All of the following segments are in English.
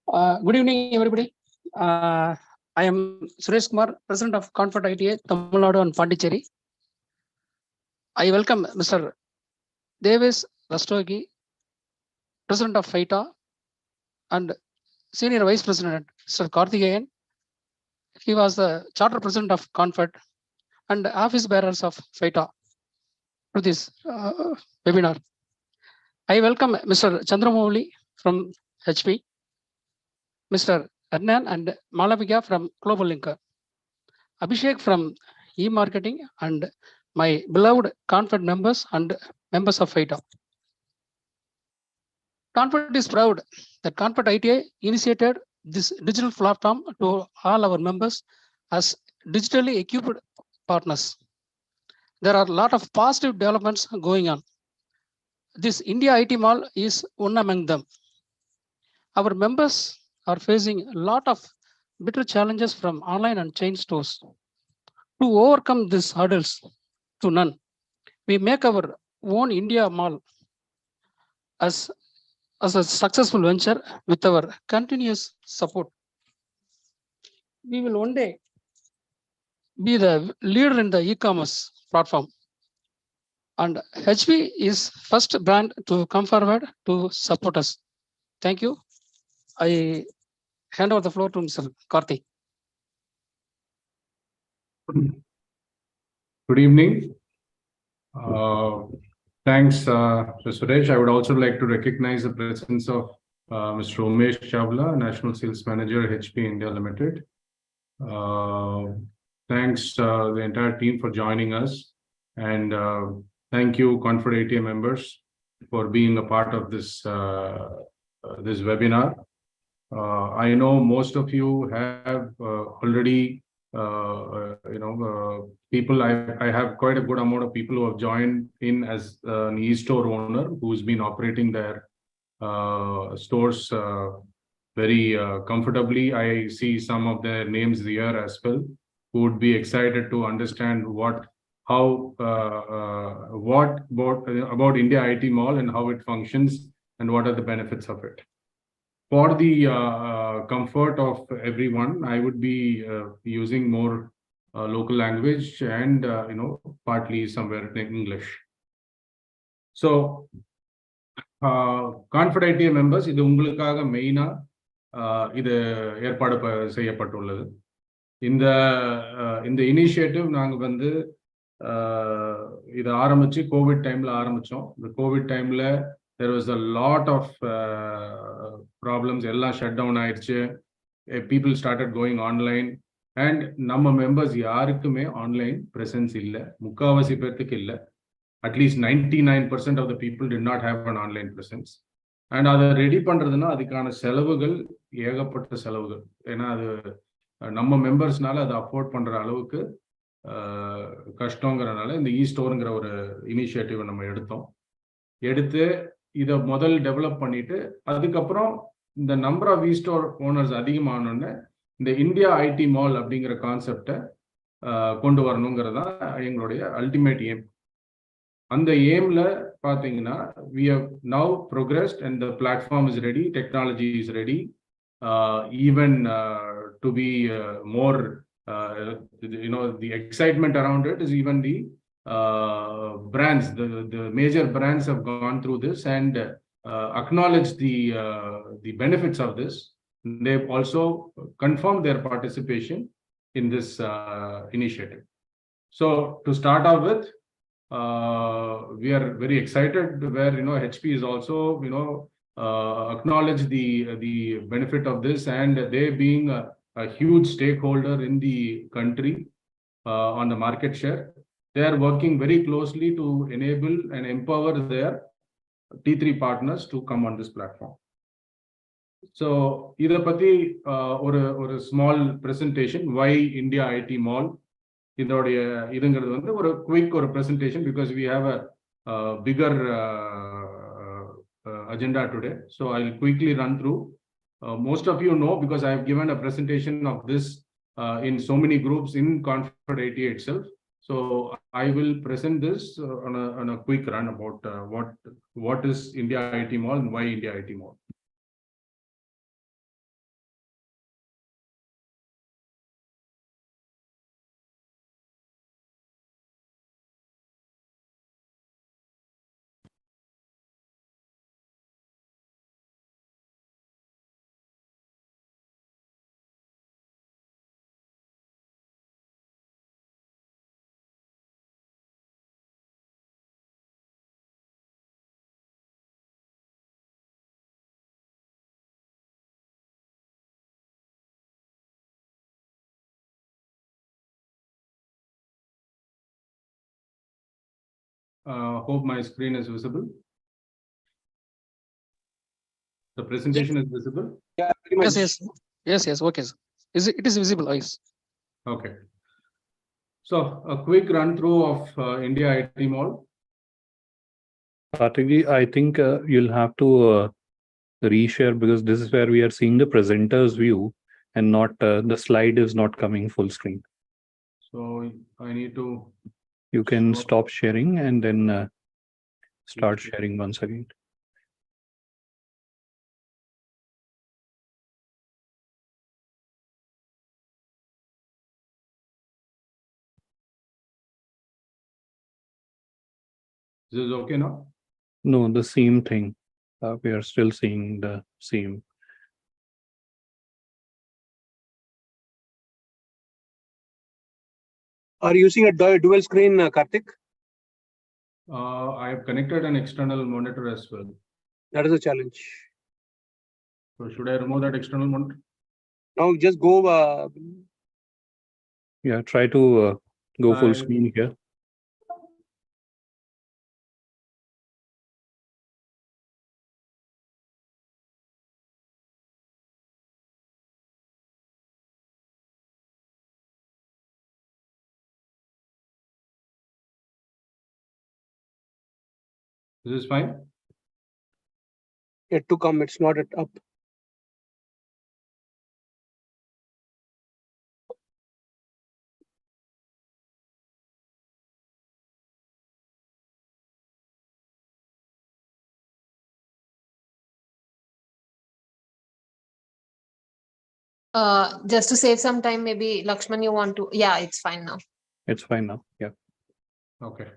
Good evening, everybody. I am Suresh Kumar, President of Confed-ITA Tamil Nadu and Pondicherry. I welcome Mr. Davis Rastogi, President of FAIITA, and Senior Vice President, Mr. Karthikeyan. He was the Charter President of Confed and Office Bearers of FAIITA to this webinar. I welcome Mr. Chandramouli from HP, Mr. Annum and Malavika from Global Linker, Abhishek from e-marketing, and my beloved Confed members and members of FAIITA. Confed is proud that Confed-ITA initiated this digital platform to all our members as digitally equipped partners. There are a lot of positive developments going on. This India IT Mall is one among them. Our members are facing a lot of bitter challenges from online and chain stores. To overcome these hurdles to none, we make our own India Mall as a successful venture with our continuous support. We will one day be the leader in the e-commerce platform. And HP is first brand to come forward to support us. Thank you. I hand over the floor to Mr. Karthi. Good evening. Thanks, Mr. Suresh. I would also like to recognize the presence of Mr. Umesh Chawla, National Sales Manager, HP India Limited. Thanks the entire team for joining us, and thank you, Confed-ITA members, for being a part of this this webinar. I know most of you have already people. I have quite a good amount of people who have joined in as an e-store owner who's been operating their stores very comfortably. I see some of their names here as well, who would be excited to understand about India IT Mall and how it functions and what are the benefits of it. For the comfort of everyone, I would be using more local language and partly somewhere in English. So, Confed-ITA members, இது உங்களுக்காக மெயினா இது ஏற்பாடு செய்யப்பட்டுள்ளது. இந்த initiative நாங்க வந்து இது ஆரம்பிச்சு கோவிட் டைம்ல ஆரம்பிச்சோம். இந்த கோவிட் டைம்ல there was a lot of problems. Ella shut down ஆயிடுச்சு. People started going online, and நம்ம members யாருக்குமே online presence இல்ல. முக்காவாசி பேருக்கு இல்ல. At least 99% of the people did not have an online presence. And அதை ரெடி பண்றதுன்னா அதுக்கான செலவுகள் ஏகப்பட்ட செலவுகள். ஏன்னா அது நம்ம மெம்பர்ஸ்னால அதை அஃபோர்ட் பண்ற அளவுக்கு கஷ்டங்கிறனால இந்த ஸ்டோருங்கிற ஒரு இனிஷியேட்டிவ் நம்ம எடுத்து இதை முதல் டெவலப் பண்ணிட்டு அதுக்கப்புறம் இந்த நம்பர் ஆஃப் ஸ்டோர் ஓனர்ஸ் அதிகமானோடனே இந்த இந்தியா ஐடி மால் அப்படிங்கிற கான்செப்டை கொண்டு வரணுங்கிறது தான் எங்களுடைய அல்டிமேட் எய்ம். அந்த எய்ம்ல பார்த்தீங்கன்னா we have now progressed and the platform is ready, technology is ready, even to be more the excitement around it is even the brands, the major brands have gone through this and acknowledged the benefits of this. They've also confirmed their participation in this initiative. So to start off with, we are very excited where HP is also acknowledged the benefit of this, and they being a huge stakeholder in the country on the market share. They are working very closely to enable and empower their T3 partners to come on this platform. So, இதை பத்தி ஒரு small presentation, why India IT Mall. இதுங்கிறது வந்து ஒரு quick presentation because we have a bigger agenda today. So I'll quickly run through. Most of you know because I have given a presentation of this in so many groups in Confed-ITA itself. So I will present this on a quick run about what is India IT Mall and why India IT Mall. Hope my screen is visible. The presentation is visible. Yeah, pretty much. Yes. Okay, sir. It is visible? Yes. Okay. So a quick run through of India IT Mall. Karthik, I think you'll have to reshare, because this is where we are seeing the presenter's view and not the slide is not coming full screen. So I need to. You can stop sharing and then start sharing once again. This is okay now? No, the same thing. We are still seeing the same. Are you using a dual screen, Karthik? I have connected an external monitor as well. That is a challenge. So should I remove that external monitor? Now just go. Yeah, try to go full screen here. This is fine. Yet to come. It's not up. Just to save some time, maybe Lakshman, you want to? Yeah, it's fine now. It's fine now. Yeah. Okay.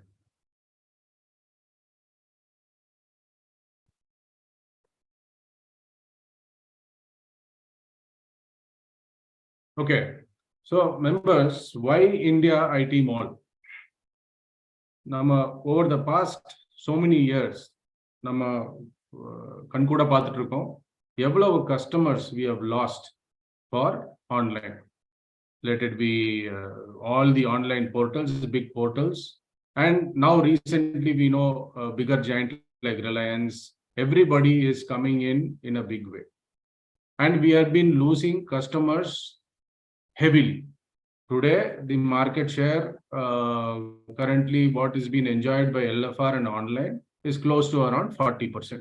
Okay. So members, why India IT Mall? Nama over the past so many years, Nama Kankuda Pathrukom, Yevlo customers we have lost for online. Let it be all the online portals, the big portals. And now recently we know a bigger giant like Reliance, everybody is coming in a big way. And we have been losing customers heavily. Today, the market share currently what is being enjoyed by LFR and online is close to around 40%,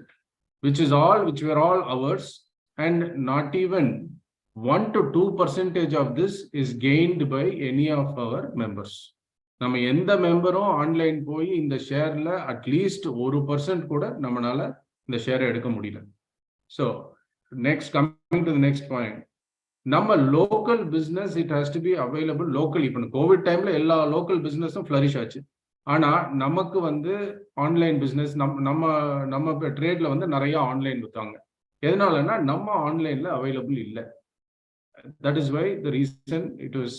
which is all, which were all ours, and not even 1 to 2% of this is gained by any of our members. நம்ம எந்த மெம்பரும் online போய் இந்த ஷேர்ல at least 1% கூட நம்மளால இந்த ஷேரை எடுக்க முடியல. So next coming to the next point, நம்ம local business it has to be available local. இப்போ கோவிட் டைம்ல எல்லா லோக்கல் பிசினஸும் ஃபிளரிஷ் ஆச்சு. ஆனா நமக்கு வந்து ஆன்லைன் பிசினஸ் நம்ம ட்ரேட்ல வந்து நிறைய ஆன்லைன் வித்தாங்க. எதனாலன்னா நம்ம ஆன்லைன்ல அவைலபிள் இல்லை. That is why the reason it was,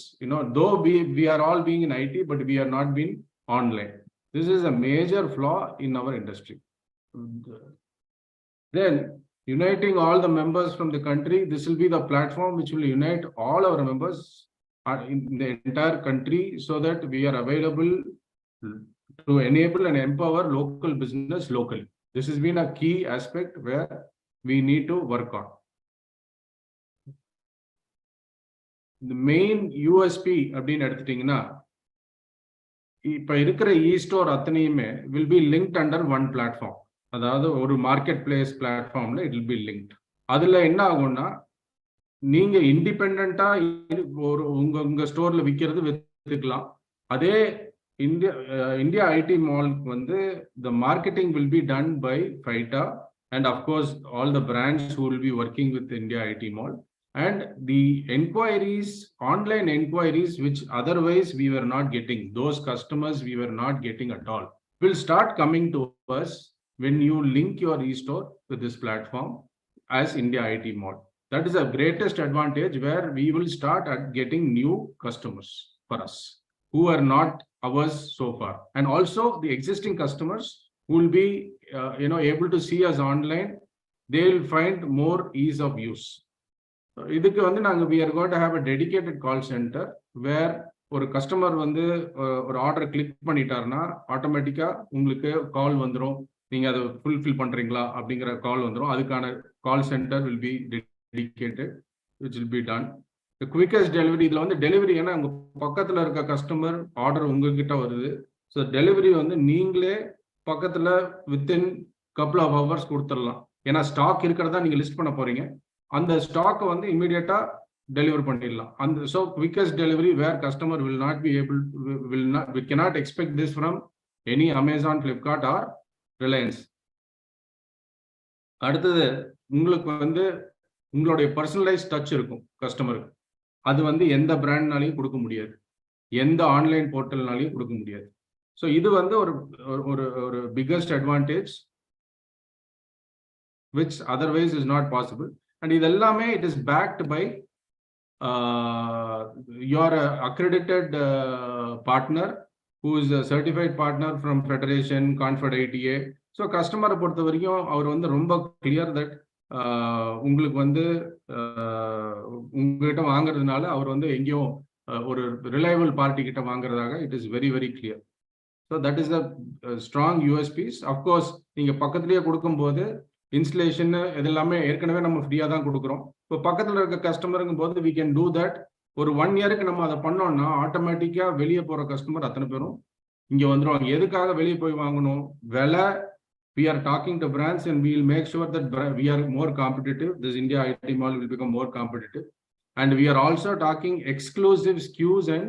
though we are all being in IT, but we are not being online. This is a major flaw in our industry. Then uniting all the members from the country, this will be the platform which will unite all our members in the entire country so that we are available to enable and empower local business locally. This has been a key aspect where we need to work on. The main USP அப்படின்னு எடுத்துட்டீங்கன்னா, இப்ப இருக்கிற e-store அத்தனையுமே will be linked under one platform. அதாவது ஒரு market place பிளாட்ஃபார்ம்ல it will be linked. அதுல என்ன ஆகும்னா, நீங்க இண்டிபெண்டா ஒரு உங்க ஸ்டோர்ல விற்கிறது வித்துக்கலாம். அதே இந்தியா ஐடி மால்க்கு வந்து the marketing will be done by FAIITA and of course all the brands who will be working with India IT Mall. And the enquiries, online enquiries, which otherwise we were not getting, those customers we were not getting at all, will start coming to us when you link your e-store with this platform as India IT Mall. That is the greatest advantage, where we will start at getting new customers for us who are not ours so far. And also the existing customers who will be able to see us online, they will find more ease of use. இதுக்கு வந்து we are going to have a dedicated call center where ஒரு customer வந்து ஒரு order click பண்ணிட்டாருன்னா ஆட்டோமேட்டிக்கா உங்களுக்கு கால் வந்துடும், நீங்க அதை ஃபுல்ஃபில் பண்றீங்களா அப்படிங்கிற கால் வந்துடும். அதுக்கான call centre will be dedicated which will be done. The quickest delivery, இதுல வந்து டெலிவரி, ஏன்னா உங்க பக்கத்துல இருக்க கஸ்டமர் ஆர்டர் உங்ககிட்ட வருது. ஸோ டெலிவரி வந்து நீங்களே பக்கத்துல வித்தின் கப்புள் ஆஃப் ஹவர்ஸ் கொடுத்துடலாம். ஏன்னா ஸ்டாக் இருக்கிறதா நீங்க லிஸ்ட் பண்ண போறீங்க, அந்த ஸ்டாக்கை வந்து இமீடியட்டா டெலிவர் பண்ணிடலாம். அந்த so quickest delivery where customer will not be able, we cannot expect this from any Amazon, Flipkart or Reliance. அடுத்தது உங்களுக்கு வந்து உங்களுடைய பர்சனலைஸ் டச் இருக்கும் கஸ்டமருக்கு. அது வந்து எந்த பிராண்ட்னாலையும் கொடுக்க முடியாது, எந்த ஆன்லைன் போர்ட்டல்னாலையும் கொடுக்க முடியாது. ஸோ இது வந்து ஒரு biggest advantage which otherwise is not possible. And இது எல்லாமே it is backed by your accredited partner who is a certified partner from Federation, Confed-ITA. So கஸ்டமரை பொறுத்த வரைக்கும் அவர் வந்து ரொம்ப கிளியர் தட் உங்களுக்கு வந்து உங்ககிட்ட வாங்குறதுனால அவர் வந்து எங்கேயும் ஒரு ரிலையபிள் பார்ட்டி கிட்ட வாங்குறதாக it is very very clear. So that is the strong USPs. Of course நீங்க பக்கத்துலேயே கொடுக்கும்போது இன்ஸ்டலேஷன் இதெல்லாமே ஏற்கனவே நம்ம ஃப்ரீயாக தான் கொடுக்குறோம். இப்போ பக்கத்தில் இருக்க கஸ்டமருங்கும் போது வி கேன் டூ தட். ஒரு 1 இயருக்கு நம்ம அதை பண்ணோம்னா ஆட்டோமேட்டிக்காக வெளியே போகிற கஸ்டமர் அத்தனை பேரும் இங்கே வந்துடுவாங்க. எதுக்காக வெளியே போய் வாங்கணும்? விலை. We are talking to brands and we will make sure that we are more competitive. This India IT Mall will become more competitive. And we are also talking exclusive SKUs and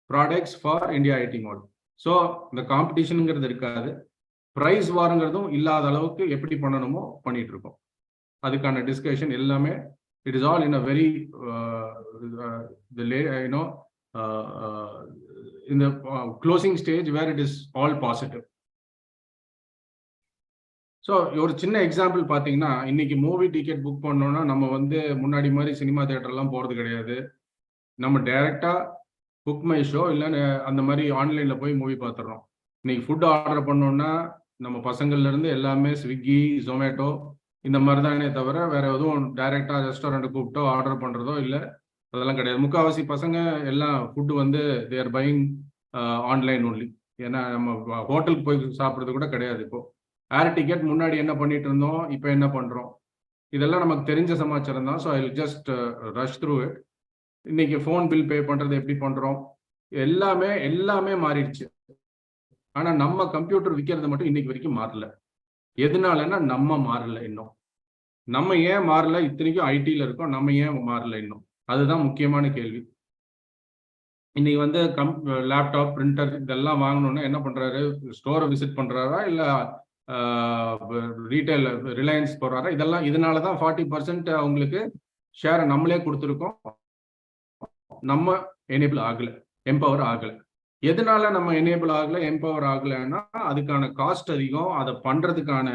products for India IT Mall. So the competition irukadu, price வாரங்கிறதும் இல்லாத அளவுக்கு எப்படி பண்ணணுமோ பண்ணிட்டு இருக்கோம். அதுக்கான discussion எல்லாமே it is all in a very in the closing stage where it is all positive. So ஒரு சின்ன எக்ஸாம்பிள் பார்த்தீங்கன்னா, இன்னைக்கு மூவி டிக்கெட் புக் பண்ணோம்னா நம்ம வந்து முன்னாடி மாதிரி சினிமா தியேட்டர்லாம் போகிறது கிடையாது. நம்ம டைரெக்டாக புக் மை ஷோ இல்லை அந்த மாதிரி ஆன்லைனில் போய் மூவி பார்த்துடுறோம். இன்னைக்கு ஃபுட் ஆர்டர் பண்ணோன்னா நம்ம பசங்கள்லேருந்து எல்லாமே ஸ்விக்கி, ஜொமேட்டோ இந்த மாதிரி தானே தவிர வேற எதுவும் டைரெக்டாக ரெஸ்டாரண்ட்டை கூப்பிட்டோ ஆர்டர் பண்ணுறதோ இல்லை, அதெல்லாம் கிடையாது. முக்கால்வாசி பசங்க எல்லாம் ஃபுட்டு வந்து they are buying online only. ஏன்னா நம்ம ஹோட்டலுக்கு போய் சாப்பிட்றது கூட கிடையாது. இப்போ ஏர் டிக்கெட் முன்னாடி என்ன பண்ணிட்டு இருந்தோம், இப்போ என்ன பண்றோம், இதெல்லாம் நமக்கு தெரிஞ்ச சமாச்சாரம் தான். So I will just rush through it. இன்னைக்கு ஃபோன் பில் பே பண்றது எப்படி பண்றோம், எல்லாமே மாறிடுச்சு. ஆனா நம்ம கம்ப்யூட்டர் விற்கிறது மட்டும் இன்னைக்கு வரைக்கும் மாறல. எதனாலன்னா நம்ம மாறல இன்னும். நம்ம ஏன் மாறல? இத்தனைக்கும் ஐடியில் இருக்கோம், நம்ம ஏன் மாறல இன்னும்? அதுதான் முக்கியமான கேள்வி. இன்னைக்கு வந்து லேப்டாப், பிரிண்டர் இதெல்லாம் வாங்கணும்னா என்ன பண்றாரு? ஸ்டோரை விசிட் பண்றாரா இல்லை ரீட்டைல் ரிலையன்ஸ் போறாரா? இதனால தான் 40% அவங்களுக்கு ஷேரை நம்மளே கொடுத்துருக்கோம். நம்ம எனேபிள் ஆகலை, எம்பவர் ஆகலை. எதனால நம்ம எனேபிள் ஆகலை, எம்பவர் ஆகலைன்னா அதுக்கான காஸ்ட் அதிகம், அதை பண்றதுக்கான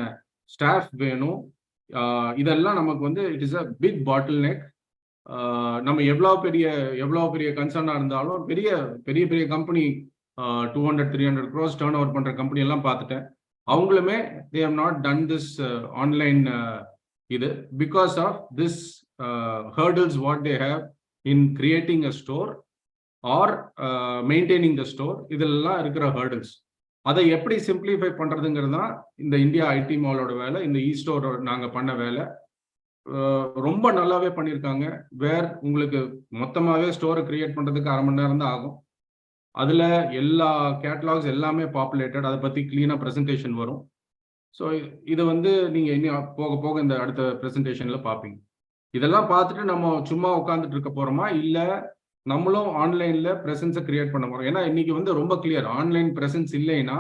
ஸ்டாஃப் வேணும். இதெல்லாம் நமக்கு வந்து it is a big bottleneck. நம்ம எவ்வளோ பெரிய கன்சர்னா இருந்தாலும் பெரிய பெரிய கம்பெனி 200-300 crores டர்ன் ஓவர் பண்ற கம்பெனி எல்லாம் பார்த்துட்டேன். அவங்களுமே they have not done this online இது because of this hurdles what they have in creating a store or maintaining the store. இதெல்லாம் இருக்கிற hurdles. அதை எப்படி சிம்பிளிஃபை பண்றதுங்கிறது தான் இந்த இந்தியா ஐடி மாலோட வேலை. இந்த ஸ்டோர் நாங்க பண்ண வேலை ரொம்ப நல்லாவே பண்ணியிருக்காங்க. வேர் உங்களுக்கு மொத்தமாகவே ஸ்டோரை கிரியேட் பண்றதுக்கு 1/2 மணி நேரம் தான் ஆகும். அதுல எல்லா கேட்டலாக்ஸ் எல்லாமே பாப்புலேட்டட், அதை பத்தி கிளீனா ப்ரெசன்டேஷன் வரும். ஸோ இது வந்து நீங்க இன்னும் போக போக இந்த அடுத்த ப்ரெசன்டேஷன்ல பார்ப்பீங்க. இதெல்லாம் பார்த்துட்டு நம்ம சும்மா உட்காந்துட்டு இருக்க போறோமா, இல்ல நம்மளும் ஆன்லைன்ல ப்ரெசன்ஸை கிரியேட் பண்ண போறோம்? ஏன்னா இன்னைக்கு வந்து ரொம்ப கிளியர், ஆன்லைன் ப்ரெசன்ஸ் இல்லைன்னா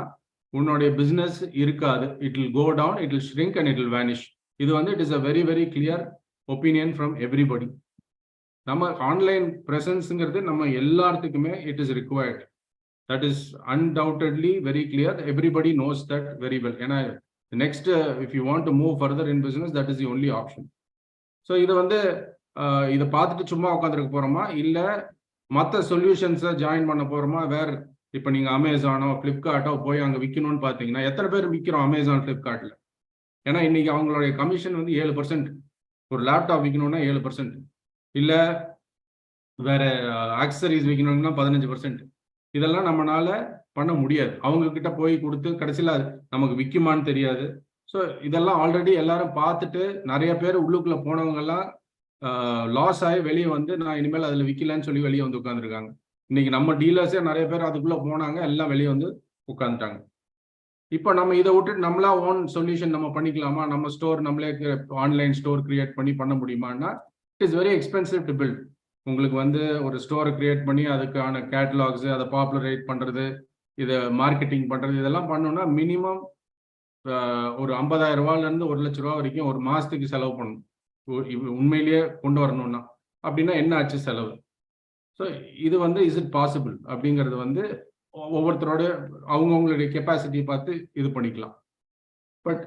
உன்னுடைய பிசினஸ் இருக்காது. It will go down, it will shrink and it will vanish. இது வந்து it is a very very clear opinion from everybody. நம்ம ஆன்லைன் ப்ரெசன்ஸ்ங்கிறது நம்ம எல்லாத்துக்குமே it is required. That is undoubtedly very clear. Everybody knows that very well. ஏன்னா next if you want to move further in business, that is the only option. So இது வந்து இதை பார்த்துட்டு சும்மா உட்காந்துருக்க போறோமா, இல்லை மற்ற சொல்யூஷன்ஸை ஜாயின் பண்ண போறோமா? வேறு இப்போ நீங்க அமேசானோ ஃப்ளிப்கார்ட்டோ போய் அங்கே விற்கணும்னு பார்த்தீங்கன்னா எத்தனை பேர் விற்கிறோம் அமேசான், ஃப்ளிப்கார்ட்ல? ஏன்னா இன்னைக்கு அவங்களுடைய கமிஷன் வந்து 7%. ஒரு லேப்டாப் விற்கணும்னா 7%, இல்லை வேற ஆக்சசரிஸ் விற்கணும்னா 15%. இதெல்லாம் நம்மளால பண்ண முடியாது. அவங்க கிட்ட போய் கொடுத்து கடைசியில் நமக்கு விற்குமான்னு தெரியாது. ஸோ இதெல்லாம் ஆல்ரெடி எல்லாரும் பார்த்துட்டு நிறைய பேர் உள்ளுக்குள்ள போனவங்கெல்லாம் லாஸ் ஆகி வெளியே வந்து நான் இனிமேல் அதில் விற்கலன்னு சொல்லி வெளியே வந்து உட்காந்துருக்காங்க. இன்னைக்கு நம்ம டீலர்ஸே நிறைய பேர் அதுக்குள்ள போனாங்க, எல்லாம் வெளியே வந்து உட்காந்துட்டாங்க. இப்போ நம்ம இதை விட்டுட்டு நம்மளா ஓன் சொல்யூஷன் நம்ம பண்ணிக்கலாமா, நம்ம ஸ்டோர் நம்மளே ஆன்லைன் ஸ்டோர் கிரியேட் பண்ண முடியுமான்னா it is very expensive to build. உங்களுக்கு வந்து ஒரு ஸ்டோரை கிரியேட் பண்ணி அதுக்கான கேட்டலாக்ஸ் அதை பாப்புலரைட் பண்ணுறது, இதை மார்க்கெட்டிங் பண்ணுறது, இதெல்லாம் பண்ணோம்னா மினிமம் ஒரு 50,000 ரூபாயிலேருந்து 1,00,000 ரூபா வரைக்கும் ஒரு மாதத்துக்கு செலவு பண்ணணும். உண்மையிலேயே கொண்டு வரணும்னா அப்படின்னா என்ன ஆச்சு செலவு. ஸோ இது வந்து இஸ் இட் பாசிபிள் அப்படிங்கிறது வந்து ஒவ்வொருத்தரோட அவங்கவுங்களுடைய கெப்பாசிட்டியை பார்த்து இது பண்ணிக்கலாம். பட்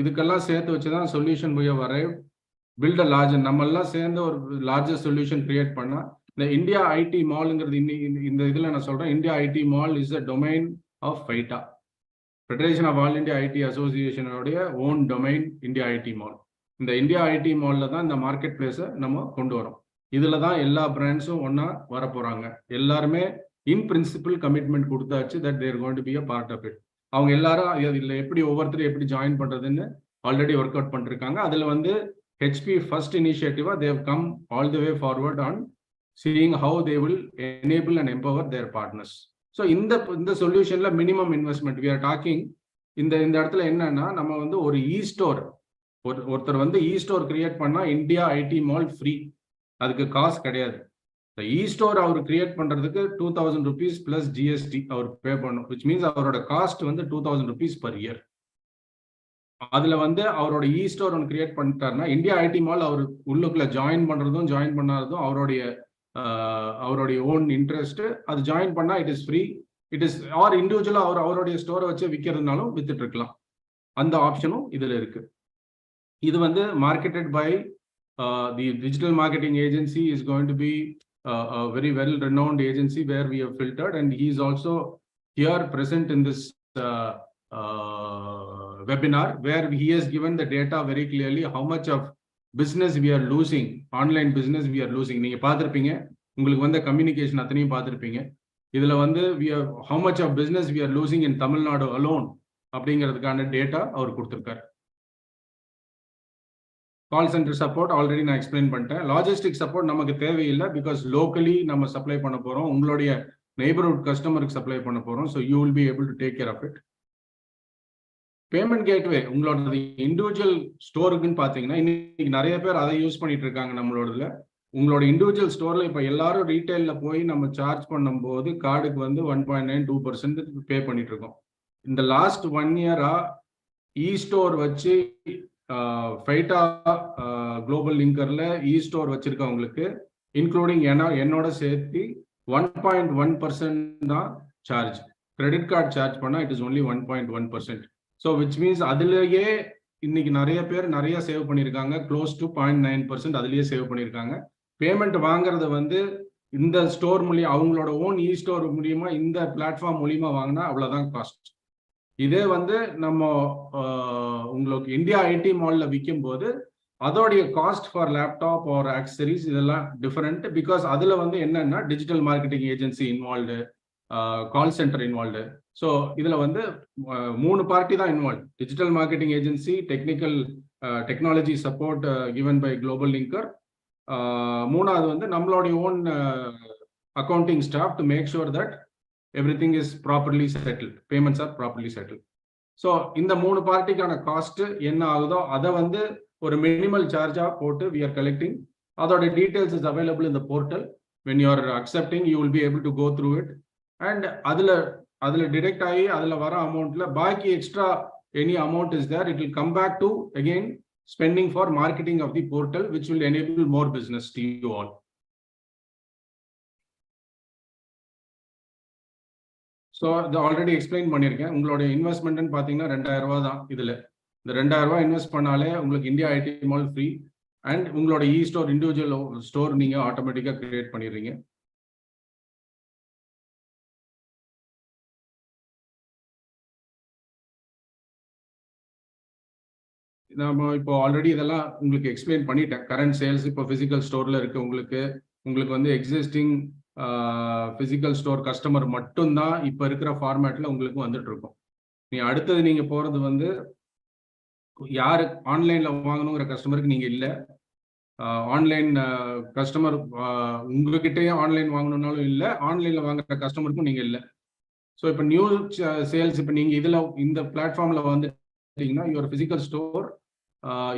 இதுக்கெல்லாம் சேர்த்து வச்சு தான் சொல்யூஷன் போய் வர பில்ட் அ லார்ஜ், நம்ம எல்லாம் சேர்ந்து ஒரு லார்ஜஸ்ட் சொல்யூஷன் கிரியேட் பண்ணா இந்த இந்தியா ஐடி மால்ங்கிறது இந்த இதில் நான் சொல்றேன், India IT mall is a domain of FAIITA, federation of all India IT அசோசியேஷனுடைய own domain India IT mall. இந்த இந்தியா ஐடி மால்ல தான் இந்த மார்க்கெட் பிளேஸை நம்ம கொண்டு வரோம். இதுல தான் எல்லா பிராண்ட்ஸும் ஒன்னா வர போறாங்க. எல்லாருமே இன் பிரின்சிபிள் கமிட்மெண்ட் கொடுத்தாச்சு that they're going to be a part of it. அவங்க எல்லாரும் இதுல எப்படி ஒவ்வொருத்தரும் எப்படி ஜாயின் பண்றதுன்னு ஆல்ரெடி ஒர்க் அவுட் பண்ணிருக்காங்க. அதுல வந்து HP first initiative, they have come all the way forward on seeing how they will enable and empower their partners. So இந்த சொல்யூஷன்ல minimum investment we are talking. இந்த இடத்துல என்னன்னா நம்ம வந்து ஒரு ஸ்டோர் ஒருத்தர் வந்து ஸ்டோர் கிரியேட் பண்ணா இந்தியா ஐடி மால் ஃப்ரீ, அதுக்கு காசு கிடையாது. ஸ்டோர் அவர் கிரியேட் பண்றதுக்கு 2,000 rupees பிளஸ் GST அவர் பே பண்ணும், which means அவரோட காஸ்ட் வந்து 2,000 rupees per year. அதுல வந்து அவரோட ஸ்டோர் ஒன்று கிரியேட் பண்ணிட்டாருன்னா இந்தியா ஐடி மால் அவர் உள்ளுக்குள்ள ஜாயின் பண்றதும் ஜாயின் பண்ணாததும் அவருடைய ஓன் இன்ட்ரெஸ்ட். அது ஜாயின் பண்ணா it is free, it is or இண்டிவிஜுவலா அவருடைய ஸ்டோரை வச்சு விற்கிறதுனாலும் வித்துட்டு இருக்கலாம். அந்த ஆப்ஷனும் இதுல இருக்கு. இது வந்து marketed by the digital marketing agency is going to be a very well renowned agency where we have filtered, and he is also here present in this webinar where he has given the data very clearly how much of business we are losing, online business we are losing. நீங்க பார்த்திருப்பீங்க, உங்களுக்கு வந்து communication அத்தனையும் பார்த்திருப்பீங்க. இதுல வந்து how much of business we are losing in Tamil Nadu alone அப்படிங்கிறதுக்கான data அவர் கொடுத்திருக்காரு. கால் சென்டர் சப்போர்ட் ஆல்ரெடி நான் எக்ஸ்பிளைன் பண்ணிட்டேன். லாஜிஸ்டிக் சப்போர்ட் நமக்கு தேவையில்லை, பிகாஸ் லோக்கலி நம்ம சப்ளை பண்ண போறோம், உங்களுடைய நெய்பர்ஹுட் கஸ்டமருக்கு சப்ளை பண்ண போறோம். So you will be able to take care of it. Payment gateway உங்களோட இண்டிவிஜுவல் ஸ்டோருக்குன்னு பார்த்தீங்கன்னா இன்னைக்கு நிறைய பேர் அதை யூஸ் பண்ணிட்டு இருக்காங்க. நம்மளோடதுல உங்களோட இண்டிவிஜுவல் ஸ்டோர்ல இப்போ எல்லாரும் ரீட்டைல்ல போய் நம்ம சார்ஜ் பண்ணும்போது கார்டுக்கு வந்து 1.92% பே பண்ணிட்டு இருக்கோம். இந்த லாஸ்ட் 1 இயரா ஸ்டோர் வச்சு FAIITA குளோபல் லிங்கர்ல ஸ்டோர் வச்சிருக்கவங்களுக்கு இன்க்ளூடிங் என்னோட சேர்த்து 1.1% தான் சார்ஜ். கிரெடிட் கார்டு சார்ஜ் பண்ணா it is only 1.1%. So which means அதுலேயே இன்னைக்கு நிறைய பேர் நிறைய சேவ் பண்ணியிருக்காங்க. க்ளோஸ் டு 0.9% அதுலேயே சேவ் பண்ணியிருக்காங்க. பேமெண்ட் வாங்குறது வந்து இந்த ஸ்டோர் மூலியம் அவங்களோட ஓன் ஸ்டோர் மூலியமா இந்த பிளாட்ஃபார்ம் மூலியமா வாங்கினா அவ்வளோதான் காஸ்ட். இதே வந்து நம்ம உங்களுக்கு இந்தியா ஐடி மால்ல விற்கும் போது அதோடைய cost for laptop or accessories இதெல்லாம் டிஃபரெண்ட். பிகாஸ் அதுல வந்து என்னன்னா digital marketing agency involved, call centre involved. So இதுல வந்து 3 பார்ட்டி தான் involve. Digital marketing agency, technology support given by global linker, மூணாவது வந்து நம்மளுடைய own accounting staff to make sure that everything is properly settled, payments are properly settled. So இந்த 3 பார்ட்டிக்கான cost என்ன ஆகுதோ அதை வந்து ஒரு மினிமல் சார்ஜா போட்டு we are collecting. அதோட details is available in the portal. When you are accepting, you will be able to go through it, and அதுல detect ஆகி அதுல வர அமௌண்ட்ல பாக்கி extra any amount is there, it will come back to again spending for marketing of the portal, which will enable more business to you all. So இதை already explain பண்ணியிருக்கேன். உங்களோட இன்வெஸ்ட்மெண்ட்னு பார்த்தீங்கன்னா 2,000 ரூபா தான். இதில் இந்த 2,000 ரூபா இன்வெஸ்ட் பண்ணாலே உங்களுக்கு India IT mall free, and உங்களோட ஸ்டோர் இண்டிவிஜுவல் ஸ்டோர் நீங்கள் ஆட்டோமேட்டிக்காக கிரியேட் பண்ணிடுறீங்க. நம்ம இப்போ ஆல்ரெடி இதெல்லாம் உங்களுக்கு எக்ஸ்பிளைன் பண்ணிட்டேன். கரண்ட் சேல்ஸ் இப்போ பிசிக்கல் ஸ்டோர்ல இருக்கு. உங்களுக்கு வந்து எக்ஸிஸ்டிங் பிசிக்கல் ஸ்டோர் கஸ்டமர் மட்டும்தான் இப்போ இருக்கிற ஃபார்மேட்ல உங்களுக்கு வந்துட்டு இருக்கும். அடுத்தது நீங்க போறது வந்து யாரு ஆன்லைன்ல வாங்கணுங்கிற கஸ்டமருக்கு நீங்க இல்லை. ஆன்லைன் கஸ்டமர் உங்ககிட்டயே ஆன்லைன் வாங்கணும்னாலும் இல்லை, ஆன்லைன்ல வாங்குற கஸ்டமருக்கும் நீங்க இல்லை. ஸோ இப்போ நியூ சேல்ஸ் இப்போ நீங்க இதுல இந்த பிளாட்ஃபார்ம்ல வந்துட்டீங்கன்னா your physical store,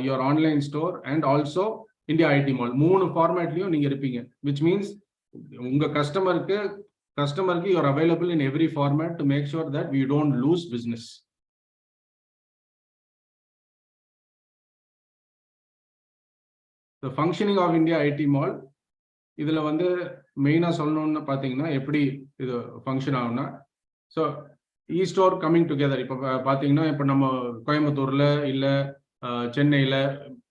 your online store and also India IT mall 3 ஃபார்மேட்லயும் நீங்க இருப்பீங்க. விச் மீன்ஸ் உங்க கஸ்டமருக்கு you're available in every format to make sure that we don't lose business. The functioning of India IT Mall, இதுல வந்து மெயினா சொல்லணும்னு பாத்தீங்கன்னா எப்படி இது ஃபங்க்ஷன் ஆகும்னா, ஸோ ஸ்டோர் கம்மிங் டுகெதர். இப்போ பாத்தீங்கன்னா இப்போ நம்ம கோயம்புத்தூர்ல இல்ல சென்னையில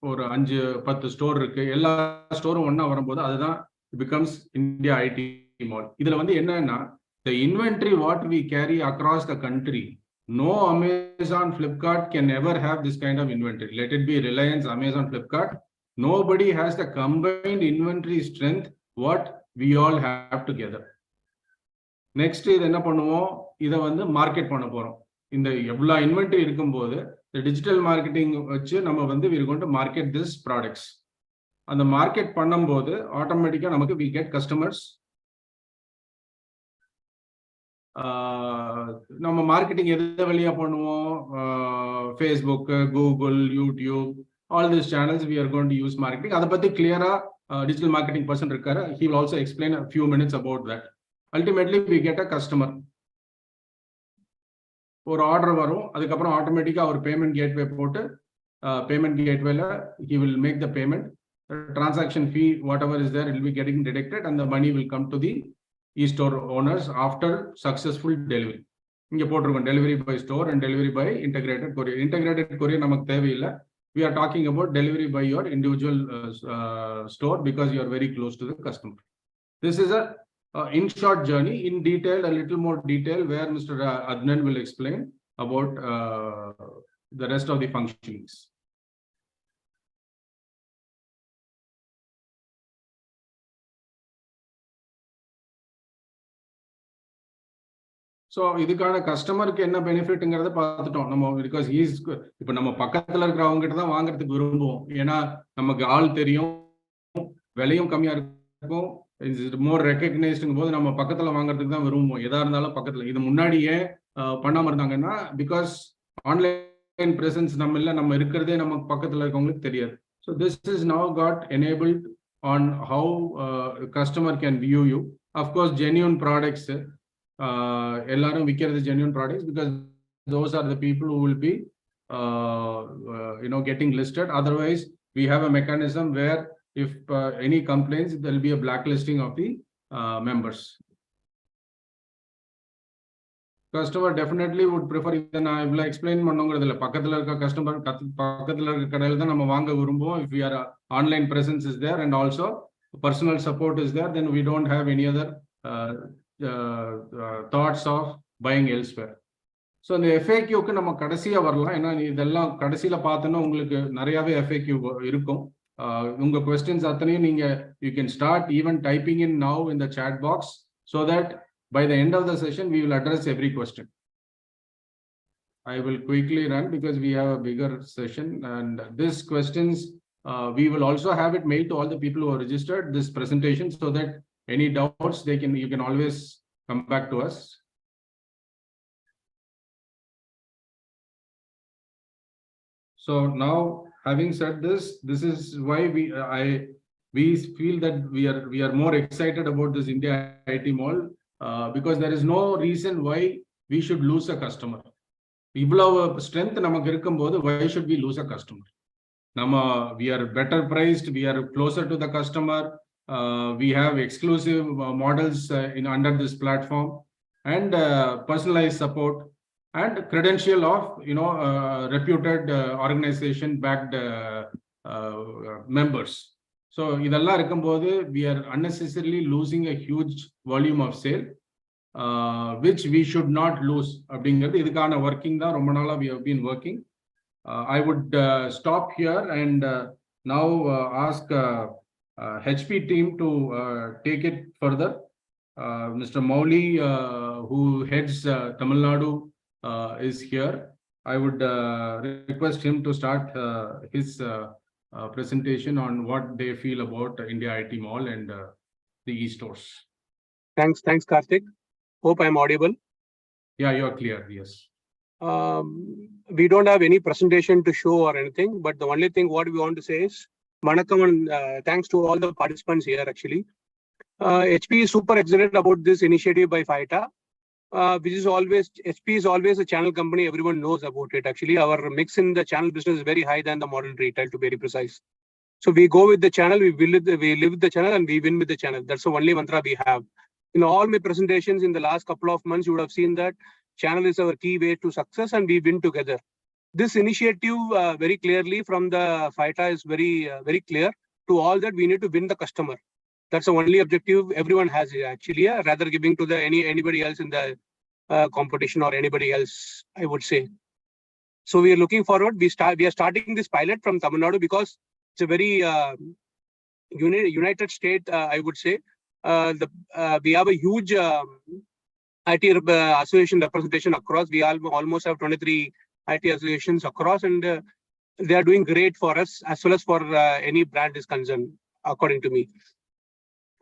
ஒரு 5-10 ஸ்டோர் இருக்கு. எல்லா ஸ்டோரும் ஒன்னா வரும்போது அதுதான் பிகம்ஸ் இந்தியா ஐடி மால். இதுல வந்து என்னன்னா the inventory what we carry across the country, no Amazon, Flipkart can ever have this kind of inventory. Let it be Reliance, Amazon, Flipkart. Nobody has the combined inventory strength what we all have together. Next இது என்ன பண்ணுவோம், இதை வந்து market பண்ண போறோம். இந்த எவ்வளோ inventory இருக்கும்போது இந்த டிஜிட்டல் மார்க்கெட்டிங் வச்சு நம்ம வந்து we are going to market this products. அந்த மார்க்கெட் பண்ணும்போது ஆட்டோமேட்டிக்கா நமக்கு we get customers. நம்ம மார்க்கெட்டிங் எதை வழியா பண்ணுவோம், Facebook, Google, YouTube, all these channels we are going to use marketing. அதை பத்தி கிளியரா digital marketing person இருக்காரு. He will also explain a few minutes about that. Ultimately we get a customer. ஒரு order வரும், அதுக்கப்புறம் ஆட்டோமேட்டிக்கா ஒரு பேமெண்ட் கேட்வே போட்டு payment கேட்வேல he will make the payment. Transaction fee whatever is there it will be getting deducted and the money will come to the e-store owners after successful delivery. இங்க போட்டிருக்கோம் delivery by store and delivery by integrated courier. Integrated courier நமக்கு தேவையில்லை. We are talking about delivery by your individual store because you are very close to the customer. This is a in short journey. In detail, a little more detail where Mr. Annum will explain about the rest of the functionings. So இதுக்கான கஸ்டமருக்கு என்ன பெனிஃபிட்ங்கிறத பார்த்துட்டோம் நம்ம. Because இப்போ நம்ம பக்கத்தில் இருக்கிறவங்க கிட்ட தான் வாங்குறதுக்கு விரும்புவோம். ஏன்னா நமக்கு ஆள் தெரியும், விலையும் கம்மியா இருக்கும், மோர் ரெக்கக்னைஸ்டுங்கும் போது நம்ம பக்கத்தில் வாங்குறதுக்கு தான் விரும்புவோம். எதா இருந்தாலும் பக்கத்தில். இது முன்னாடியே பண்ணாம இருந்தாங்கன்னா பிகாஸ் ஆன்லைன் பிரசன்ஸ் நம்ம இல்லை, நம்ம இருக்கிறதே நமக்கு பக்கத்தில் இருக்கவங்களுக்கு தெரியாது. So this is now got enabled on how customer can view you. Of course genuine products எல்லாரும் விற்கிறது genuine products because those are the people who will be getting listed. Otherwise we have a mechanism where if any complaints there will be a blacklisting of the members. Customer definitely would prefer. இதை நான் இவ்வளோ explain பண்ணுங்கிறது இல்லை, பக்கத்தில் இருக்க customer பக்கத்தில் இருக்க கடையில் தான் நம்ம வாங்க விரும்புவோம். if we are online presence is there and also personal support is there, then we don't have any other thoughts of buying elsewhere. So இந்த FAQக்கு நம்ம கடைசியாக வரலாம். ஏன்னா இதெல்லாம் கடைசியில் பார்த்தோன்னா உங்களுக்கு நிறையாவே FAQ இருக்கும். உங்கள் கொஸ்டின்ஸ் அத்தனையும் நீங்கள் you can start even typing in now in the chat box so that by the end of the session we will address every question. I will quickly run because we have a bigger session, and these questions we will also have it mailed to all the people who are registered this presentation so that any doubts you can always come back to us. So now having said this is why we feel that we are more excited about this India IT Mall because there is no reason why we should lose a customer. இவ்வளவு strength நமக்கு இருக்கும்போது why should we lose a customer? We are better priced, we are closer to the customer. We have exclusive models under this platform and personalized support and credential of reputed organization backed members. So இதெல்லாம் இருக்கும்போது we are unnecessarily losing a huge volume of sale which we should not lose. அப்படிங்கிறது இதுக்கான working தான் ரொம்ப நாளா we have been working. I would stop here and now ask HP team to take it further. Mr. Mauli, who heads Tamil Nadu, is here. I would request him to start his presentation on what they feel about India IT Mall and the e-stores. Thanks, Karthik. Hope I'm audible. Yeah, you are clear. Yes. We don't have any presentation to show or anything, but the only thing what we want to say is Vanakkam and thanks to all the participants here actually. HP is super excited about this initiative by FAIITA, which is always, HP is always a channel company. Everyone knows about it. Actually, our mix in the channel business is very high than the modern retail, to be very precise. So we go with the channel, we live with the channel and we win with the channel. That's the only mantra we have. In all my presentations in the last couple of months, you would have seen that channel is our key way to success and we win together. This initiative very clearly from the FAIITA is very clear to all that we need to win the customer. That's the only objective everyone has actually, rather giving to the anybody else in the competition or anybody else, I would say. So we are looking forward. We are starting this pilot from Tamil Nadu because it's a very united state, I would say. We have a huge IT association representation across. We almost have 23 IT associations across, and they are doing great for us as well as for any brand is concerned, according to me.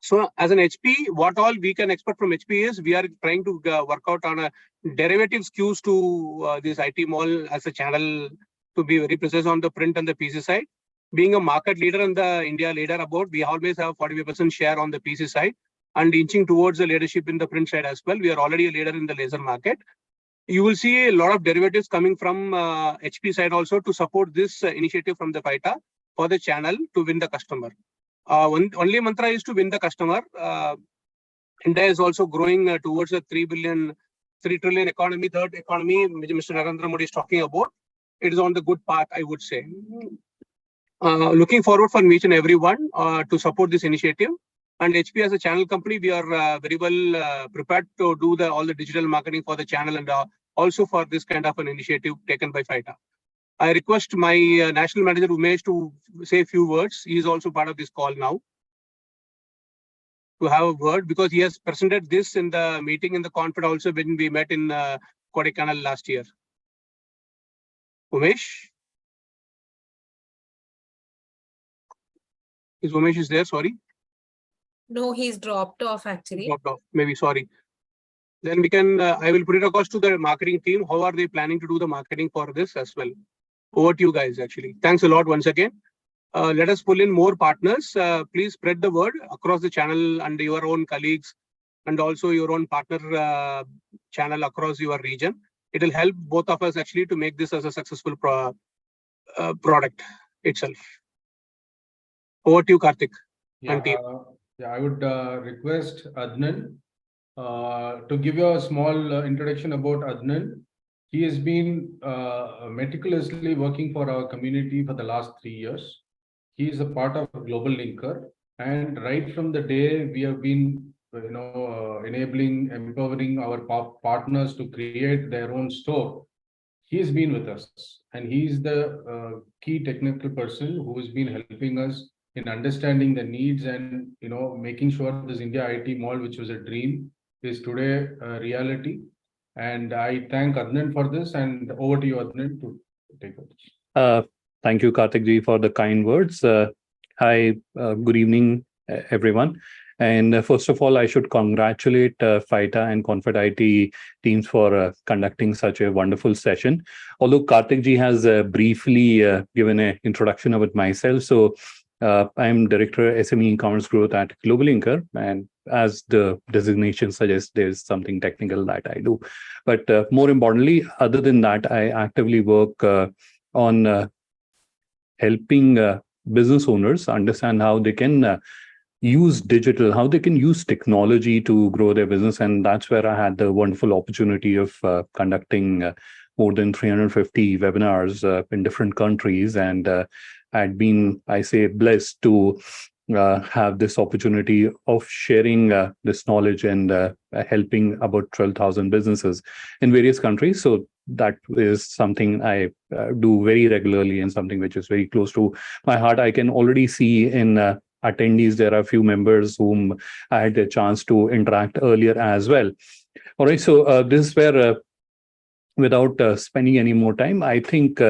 So as an HP, what all we can expect from HP is we are trying to work out on a derivative SKUs to this IT mall as a channel, to be very precise, on the print and the PC side. Being a market leader and the India leader about, we always have 45% share on the PC side and inching towards the leadership in the print side as well. We are already a leader in the laser market. You will see a lot of derivatives coming from HP side also to support this initiative from the FAIITA for the channel to win the customer. Only mantra is to win the customer. India is also growing towards a 3 trillion economy, third economy, which Mr. Narendra Modi is talking about. It is on the good path, I would say. Looking forward for each and everyone to support this initiative. And HP as a channel company, we are very well prepared to do all the digital marketing for the channel and also for this kind of an initiative taken by FAIITA. I request my national manager Umesh to say a few words. He is also part of this call now, to have a word, because he has presented this in the meeting in the Confed also when we met in Kodaikanal last year. Umesh? Is Umesh there? Sorry. No, he's dropped off actually. Dropped off. Maybe, sorry. Then we can, I will put it across to the marketing team. How are they planning to do the marketing for this as well? Over to you guys, actually. Thanks a lot once again. Let us pull in more partners. Please spread the word across the channel and your own colleagues and also your own partner channel across your region. It will help both of us actually to make this as a successful product itself. Over to you, Karthik. Yeah, I would request Adnan to give you a small introduction about Adnan. He has been meticulously working for our community for the last 3 years. He is a part of Global Linker, and right from the day we have been, enabling, empowering our partners to create their own store. He has been with us, and he is the key technical person who has been helping us in understanding the needs and making sure this India IT Mall, which was a dream, is today a reality. And I thank Adnan for this, and over to you, Adnan, to take over. Thank you, Karthik ji, for the kind words. Hi, good evening, everyone. And first of all, I should congratulate FAIITA and Confed-ITA teams for conducting such a wonderful session. Although Karthik ji has briefly given an introduction about myself, so I'm Director SME e-commerce growth at Global Linker, and as the designation suggests, there's something technical that I do. But more importantly, other than that, I actively work on helping business owners understand how they can use digital, how they can use technology to grow their business. And that's where I had the wonderful opportunity of conducting more than 350 webinars in different countries. And I'd been, I say, blessed to have this opportunity of sharing this knowledge and helping about 12,000 businesses in various countries. So that is something I do very regularly and something which is very close to my heart. I can already see in attendees, there are a few members whom I had a chance to interact earlier as well. All right, so this is where, without spending any more time, I think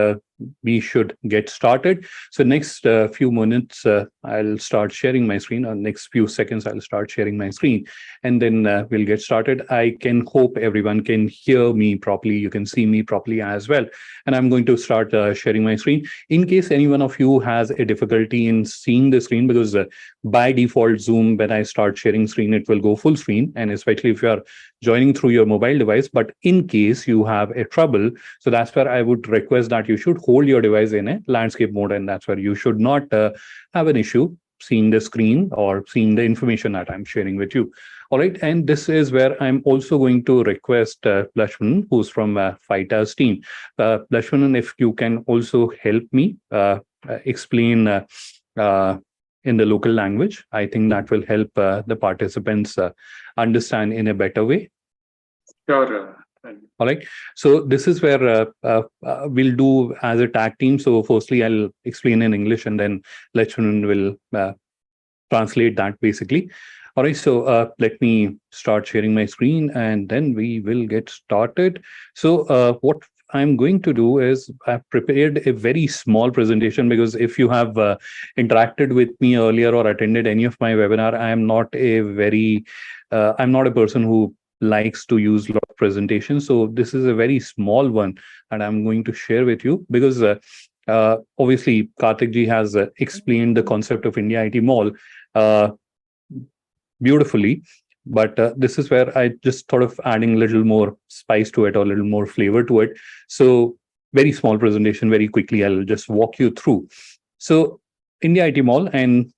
we should get started. So next few minutes, I'll start sharing my screen, or next few seconds, I'll start sharing my screen, and then we'll get started. I can hope everyone can hear me properly. You can see me properly as well. And I'm going to start sharing my screen. In case any one of you has a difficulty in seeing the screen, because by default, Zoom, when I start sharing screen, it will go full screen. And especially if you are joining through your mobile device, but in case you have a trouble, so that's where I would request that you should hold your device in a landscape mode, and that's where you should not have an issue seeing the screen or seeing the information that I'm sharing with you. All right, and this is where I'm also going to request Lakshman, who's from FAIITA's team. Lakshman, if you can also help me explain in the local language, I think that will help the participants understand in a better way. Sure. All right. So this is where we'll do as a tag team. So firstly, I'll explain in English, and then Lakshman will translate that basically. All right. So let me start sharing my screen, and then we will get started. So what I'm going to do is I've prepared a very small presentation, because if you have interacted with me earlier or attended any of my webinar, I'm not a person who likes to use a lot of presentations. So this is a very small one that I'm going to share with you, because obviously Karthik ji has explained the concept of India IT Mall beautifully. But this is where I just thought of adding a little more spice to it, or a little more flavor to it. So very small presentation, very quickly, I'll just walk you through. So India IT Mall, and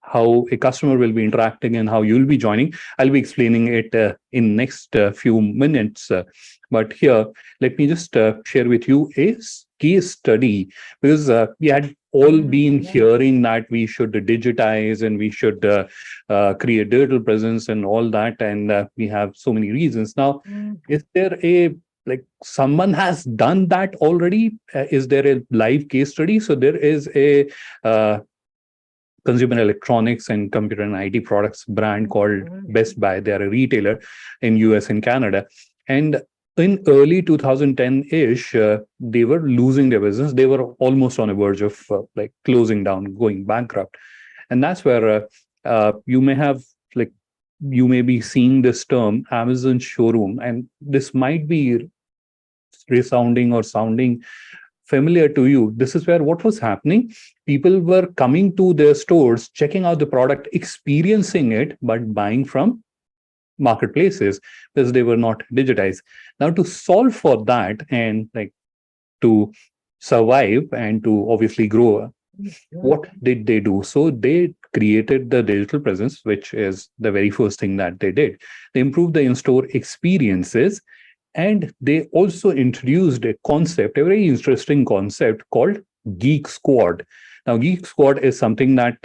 how a customer will be interacting and how you'll be joining. I'll be explaining it in next few minutes. But here, let me just share with you a case study, because we had all been hearing that we should digitize and we should create digital presence and all that. And we have so many reasons. Now, is there someone has done that already? Is there a live case study? So there is a consumer electronics and computer and IT products brand called Best Buy. They are a retailer in US and Canada. And in early 2010-ish, they were losing their business. They were almost on the verge of closing down, going bankrupt. And that's where you may be seeing this term Amazon showroom. And this might be resounding or sounding familiar to you. This is where what was happening. People were coming to their stores, checking out the product, experiencing it, but buying from marketplaces because they were not digitized. Now, to solve for that and to survive and to obviously grow, what did they do? So they created the digital presence, which is the very first thing that they did. They improved the in-store experiences. And they also introduced a concept, a very interesting concept called Geek Squad. Now, Geek Squad is something that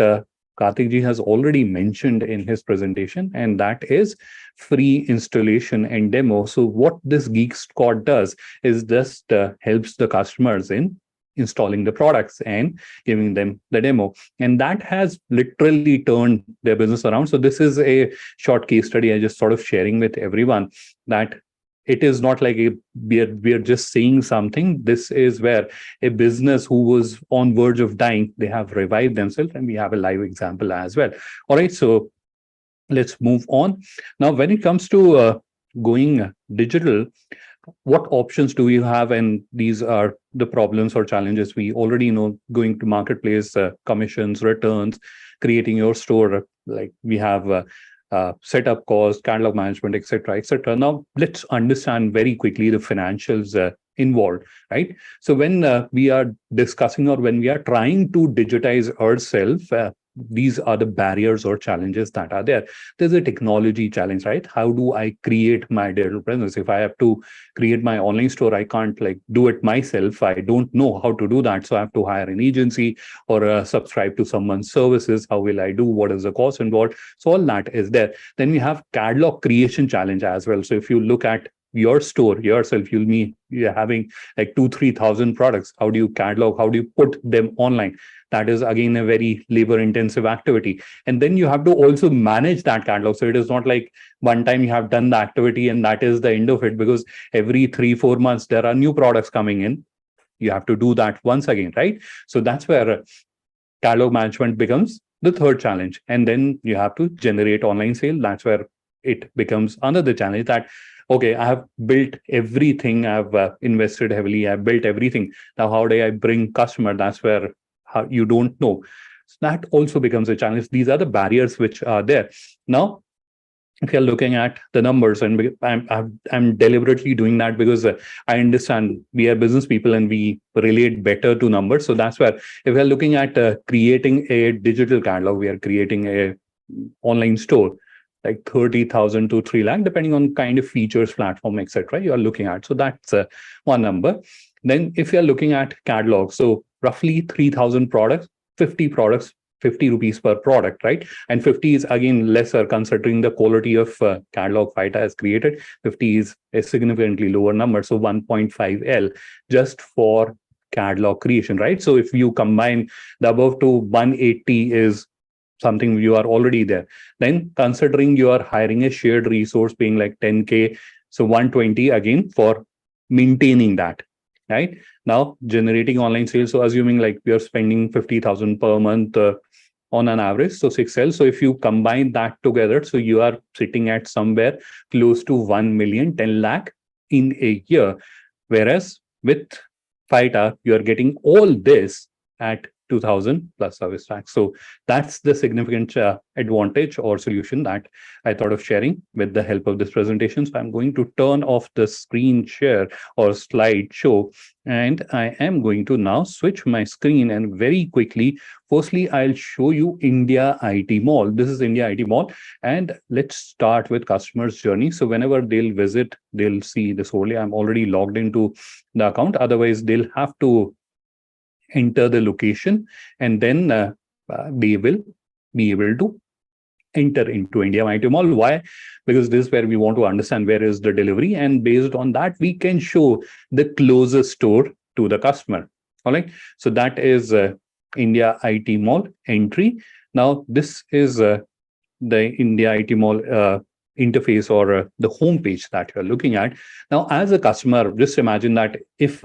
Karthik ji has already mentioned in his presentation, and that is free installation and demo. So what this Geek Squad does is just helps the customers in installing the products and giving them the demo. And that has literally turned their business around. So this is a short case study I just sort of sharing with everyone, that it is not like we are just saying something. This is where a business who was on verge of dying, they have revived themselves, and we have a live example as well. All right, so let's move on. Now, when it comes to going digital, what options do we have? And these are the problems or challenges we already know. Going to marketplace, commissions, returns, creating your store, like we have setup cost, catalog management, etc., etc. Now, let's understand very quickly the financials involved, right? So when we are discussing or when we are trying to digitize ourselves, these are the barriers or challenges that are there. There's a technology challenge, right? How do I create my digital presence? If I have to create my online store, I can't like do it myself. I don't know how to do that. So I have to hire an agency or subscribe to someone's services. How will I do? What is the cost involved? So all that is there. Then we have catalog creation challenge as well. So if you look at your store yourself, you're having like 2,000-3,000 products. How do you catalog? How do you put them online? That is again a very labor intensive activity. And then you have to also manage that catalog. So it is not like one time you have done the activity and that is the end of it, because every 3-4 months there are new products coming in. You have to do that once again, right? So that's where catalog management becomes the third challenge. And then you have to generate online sale. That's where it becomes another challenge that, okay, I have built everything, I've invested heavily, I've built everything. Now, how do I bring customer? That's where you don't know. So that also becomes a challenge. These are the barriers which are there. Now, if you're looking at the numbers, and I'm deliberately doing that because I understand we are business people and we relate better to numbers. So that's where, if we're looking at creating a digital catalog, we are creating a online store, like 30,000 to 3 lakh, depending on kind of features, platform, etc. you are looking at. So that's one number. Then if you're looking at catalog, so roughly 3,000 products, 50 products, 50 rupees per product, right? And 50 is again lesser considering the quality of catalog FAIITA has created. 50 is a significantly lower number. So 1.5L just for catalog creation, right? So if you combine the above to 180 is something you are already there. Then considering you are hiring a shared resource paying like 10K, so 120 again for maintaining that, right? Now generating online sales. So assuming like we are spending 50,000 per month on an average, so 6L. So if you combine that together, so you are sitting at somewhere close to 1 million, 10 lakh in a year. Whereas with FAIITA, you are getting all this at 2,000 plus service tax. So that's the significant advantage or solution that I thought of sharing with the help of this presentation. So I'm going to turn off the screen share or slide show, and I am going to now switch my screen and very quickly, firstly, I'll show you India IT Mall. This is India IT Mall, and let's start with customer's journey. So whenever they'll visit, they'll see this only. I'm already logged into the account. Otherwise, they'll have to enter the location, and then they will be able to enter into India IT Mall. Why? Because this is where we want to understand where is the delivery, and based on that, we can show the closest store to the customer. All right. So that is India IT Mall entry. Now, this is the India IT Mall interface or the homepage that you're looking at. Now, as a customer, just imagine that if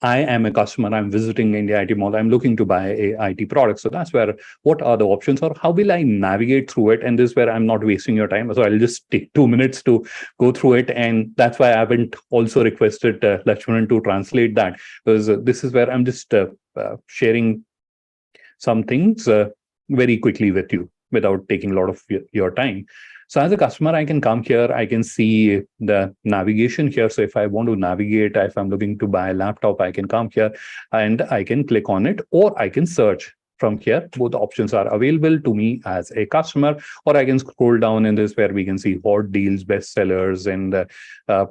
I am a customer, I'm visiting India IT Mall, I'm looking to buy a IT product. So that's where, what are the options or how will I navigate through it? And this is where I'm not wasting your time. So I'll just take 2 minutes to go through it. And that's why I haven't also requested Lakshmanan to translate that, because this is where I'm just sharing some things very quickly with you without taking a lot of your time. So as a customer, I can come here, I can see the navigation here. So if I want to navigate, if I'm looking to buy a laptop, I can come here and I can click on it, or I can search from here. Both options are available to me as a customer, or I can scroll down in this where we can see hot deals, bestsellers, and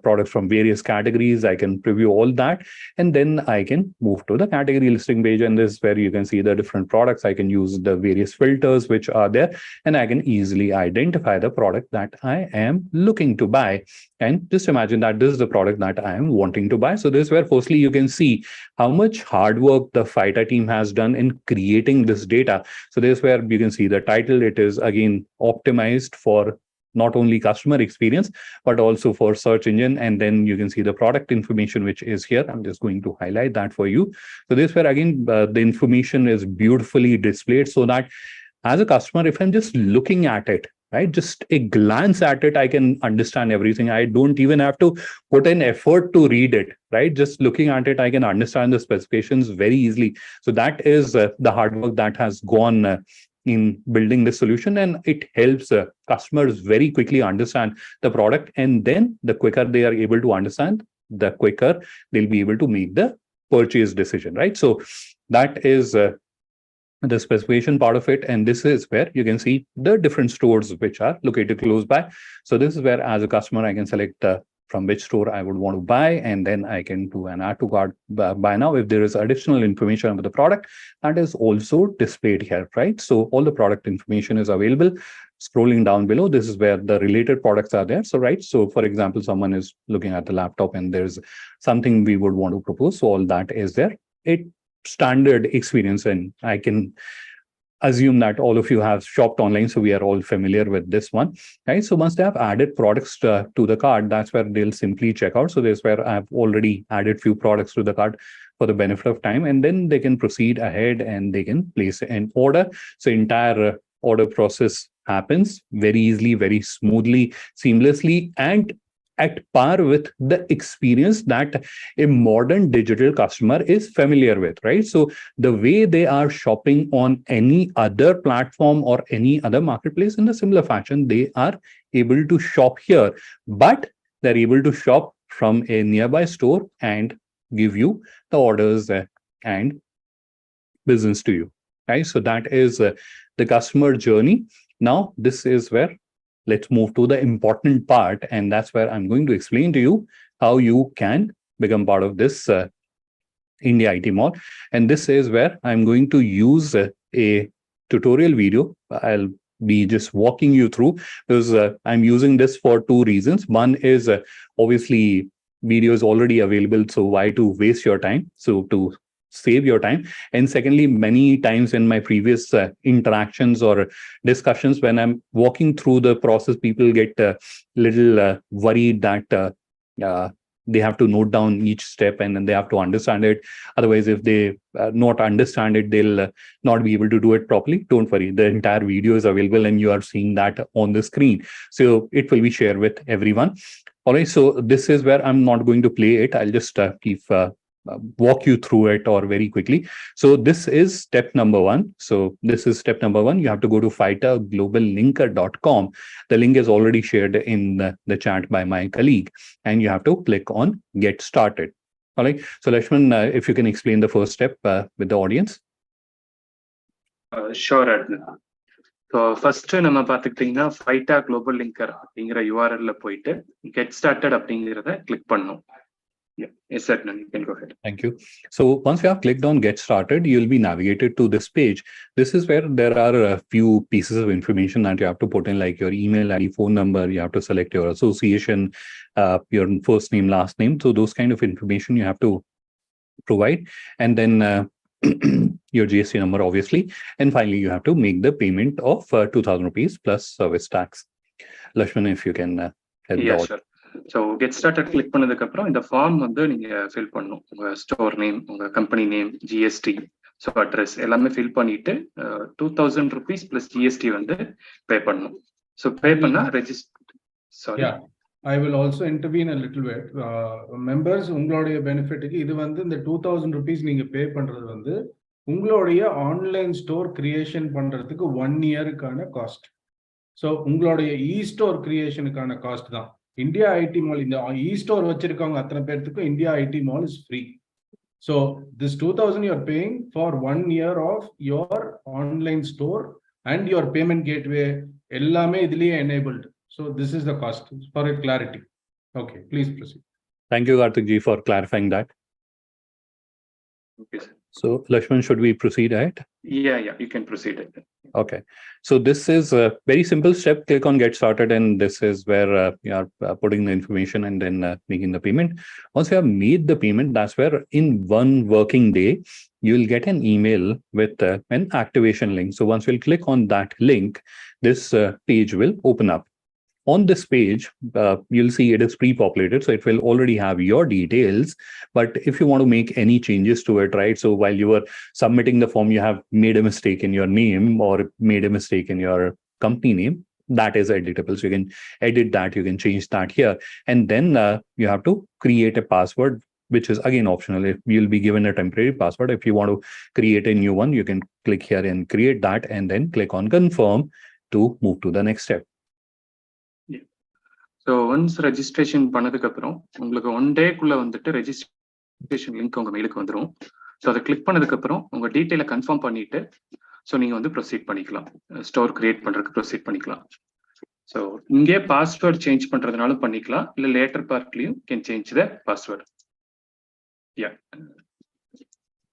products from various categories. I can preview all that, and then I can move to the category listing page. And this is where you can see the different products. I can use the various filters which are there, and I can easily identify the product that I am looking to buy. And just imagine that this is the product that I am wanting to buy. So this is where firstly you can see how much hard work the FAIITA team has done in creating this data. So this is where you can see the title. It is again optimized for not only customer experience, but also for search engine. And then you can see the product information, which is here. I'm just going to highlight that for you. So this is where again, the information is beautifully displayed so that as a customer, if I'm just looking at it, right, just a glance at it, I can understand everything. I don't even have to put an effort to read it, right? Just looking at it, I can understand the specifications very easily. So that is the hard work that has gone in building this solution, and it helps customers very quickly understand the product. And then the quicker they are able to understand, the quicker they'll be able to make the purchase decision, right? So that is the specification part of it, and this is where you can see the different stores which are located close by. So this is where, as a customer, I can select from which store I would want to buy, and then I can do an add to cart buy now. If there is additional information about the product, that is also displayed here, right? So all the product information is available. Scrolling down below, this is where the related products are there. So, right. So for example, someone is looking at the laptop and there's something we would want to propose. So all that is there. It standard experience, and I can assume that all of you have shopped online, so we are all familiar with this one, right? So once they have added products to the cart, that's where they'll simply check out. So there's where I've already added few products to the cart for the benefit of time, and then they can proceed ahead and they can place an order. So entire order process happens very easily, very smoothly, seamlessly, and at par with the experience that a modern digital customer is familiar with, right? So the way they are shopping on any other platform or any other marketplace, in a similar fashion, they are able to shop here, but they're able to shop from a nearby store and give you the orders and business to you, right? So that is the customer journey. Now, this is where let's move to the important part, and that's where I'm going to explain to you how you can become part of this India IT Mall. And this is where I'm going to use a tutorial video. I'll be just walking you through, because I'm using this for two reasons. One is obviously video is already available, so why to waste your time? So to save your time. And secondly, many times in my previous interactions or discussions, when I'm walking through the process, people get a little worried that they have to note down each step and then they have to understand it. Otherwise, if they not understand it, they'll not be able to do it properly. Don't worry, the entire video is available and you are seeing that on the screen. So it will be shared with everyone. All right, so this is where I'm not going to play it. I'll just walk you through it or very quickly. So this is step number one. So this is step number one. You have to go to FAIITAGloballinker.com. The link is already shared in the chat by my colleague, and you have to click on Get Started. All right. So Lakshman, if you can explain the first step with the audience. Sure, Adnan. So first நம்ம பார்த்துக்கிட்டீங்கன்னா FAIITA Global Linker அப்படிங்கிற URL போயிட்டு Get Started அப்படிங்கிறத click பண்ணணும். Yeah, yes, Adnan, you can go ahead. Thank you. So once you have clicked on Get Started, you'll be navigated to this page. This is where there are a few pieces of information that you have to put in, like your email ID, phone number. You have to select your association, your first name, last name. So those kind of information you have to provide. And then your GST number, obviously. And finally, you have to make the payment of 2,000 rupees plus service tax. Lakshman, if you can help. Yeah, sure. So Get Started click பண்ணதுக்கு அப்புறம் இந்த form வந்து நீங்க fill பண்ணணும். உங்க store name, உங்க company name, GST, so address எல்லாமே fill பண்ணிட்டு 2,000 rupees plus GST வந்து பே பண்ணணும். ஸோ பே பண்ணா register. Sorry, I will also intervene a little bit. Members, உங்களுடைய பெனிஃபிட்டுக்கு இது வந்து இந்த 2,000 rupees நீங்க பே பண்றது வந்து உங்களுடைய ஆன்லைன் ஸ்டோர் கிரியேஷன் பண்றதுக்கு 1 yearக்கான காஸ்ட். ஸோ உங்களுடைய ஸ்டோர் கிரியேஷனுக்கான காஸ்ட் தான். இந்தியா ஐடி மால், இந்த ஸ்டோர் வச்சிருக்கவங்க அத்தனை பேர்த்துக்கும் India IT mall is free. So this 2,000 you are paying for 1 year of your online store and your payment gateway எல்லாமே இதுலயே enabled. So this is the cost for a clarity. Okay, please proceed. Thank you, Karthik ji, for clarifying that. Okay, sir. So Lakshman, should we proceed ahead? Yeah, you can proceed. Okay. So this is a very simple step. Click on Get Started, and this is where you are putting the information and then making the payment. Once you have made the payment, that's where in 1 working day, you will get an email with an activation link. So once we'll click on that link, this page will open up. On this page, you'll see it is pre-populated, so it will already have your details. But if you want to make any changes to it, right? So while you were submitting the form, you have made a mistake in your name or made a mistake in your company name, that is editable. So you can edit that, you can change that here. And then you have to create a password, which is again optional. If you'll be given a temporary password, if you want to create a new one, you can click here and create that, and then click on confirm to move to the next step. So once registration பண்ணதுக்கு அப்புறம் உங்களுக்கு 1 dayக்குள்ள வந்துட்டு registration link உங்க மெயிலுக்கு வந்துடும். So அதை click பண்ணதுக்கு அப்புறம் உங்க டீட்டெயிலை கன்ஃபார்ம் பண்ணிட்டு ஸோ நீங்கள் வந்து ப்ரொசீட் பண்ணிக்கலாம், ஸ்டோர் கிரியேட் பண்ணுறதுக்கு ப்ரொசீட் பண்ணிக்கலாம். ஸோ இங்கே பாஸ்வேர்ட் சேஞ்ச் பண்ணுறதுனாலும் பண்ணிக்கலாம், இல்லை லேட்டர் பார்ட்லையும் can change the password. Yeah,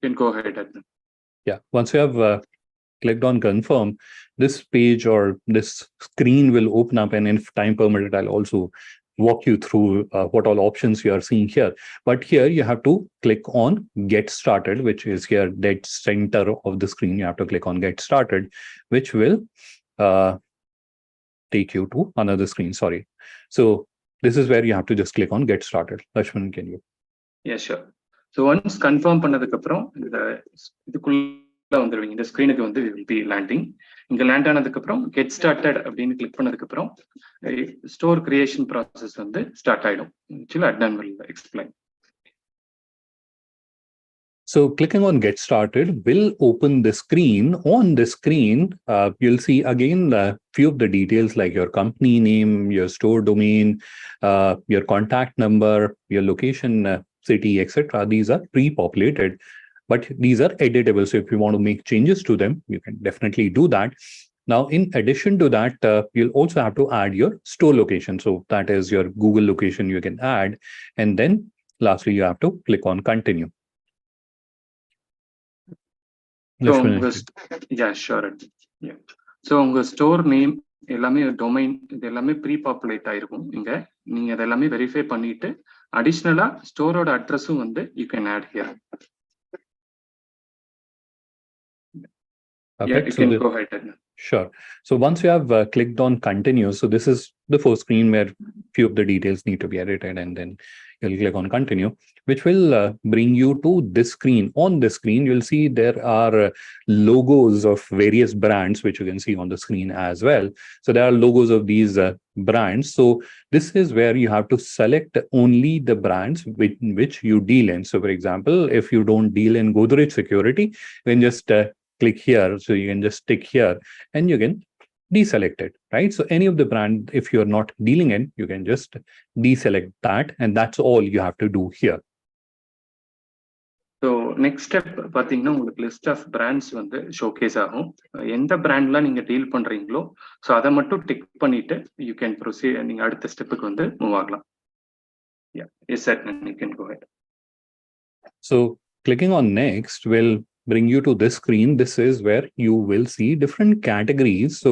can go ahead. Yeah, once you have clicked on confirm, this page or this screen will open up, and if time permitted, I'll also walk you through what all options you are seeing here. But here you have to click on get started, which is here dead center of the screen. You have to click on get started, which will take you to another screen. Sorry. So this is where you have to just click on get started. Lakshman, can you? Yeah, sure. So once confirm பண்ணதுக்கு அப்புறம் இதுக்குள்ள வந்துருவீங்க. இந்த ஸ்கிரீனுக்கு வந்து will be landing. இங்க land ஆனதுக்கு அப்புறம் get started அப்படின்னு கிளிக் பண்ணதுக்கு அப்புறம் ஸ்டோர் கிரியேஷன் ப்ராசஸ் வந்து ஸ்டார்ட் ஆயிடும். Actually Adnan will explain. So clicking on get started will open the screen. On the screen, you'll see again a few of the details like your company name, your store domain, your contact number, your location, city, etc. These are pre-populated, but these are editable. So if you want to make changes to them, you can definitely do that. Now, in addition to that, you'll also have to add your store location. So that is your Google location you can add. And then lastly, you have to click on continue. So yeah, sure. Yeah. So உங்க store name எல்லாமே domain இது எல்லாமே pre populate ஆயிருக்கும். இங்க நீங்க அதெல்லாமே verify பண்ணிட்டு அடிஷ்னலா ஸ்டோரோட அட்ரஸும் வந்து you can add here. Okay, yeah, you so can go ahead. Sure. So once you have clicked on continue, so this is the first screen where few of the details need to be edited, and then you'll click on continue, which will bring you to this screen. On this screen, you'll see there are logos of various brands, which you can see on the screen as well. So there are logos of these brands. So this is where you have to select only the brands which you deal in. So for example, if you don't deal in Godrej Security, then just click here. So you can just tick here and you can deselect it, right? So any of the brand, if you're not dealing in, you can just deselect that, and that's all you have to do here. So next step பாத்தீங்கன்னா உங்களுக்கு list of brands வந்து showcase ஆகும். எந்த பிராண்ட்லாம் நீங்க deal பண்றீங்களோ so அதை மட்டும் tick பண்ணிட்டு யூ கேன் ப்ரொசீட். நீங்க அடுத்த ஸ்டெப்புக்கு வந்து மூவ் ஆகலாம். Yes, sir, you can go ahead. So clicking on next will bring you to this screen. This is where you will see different categories. So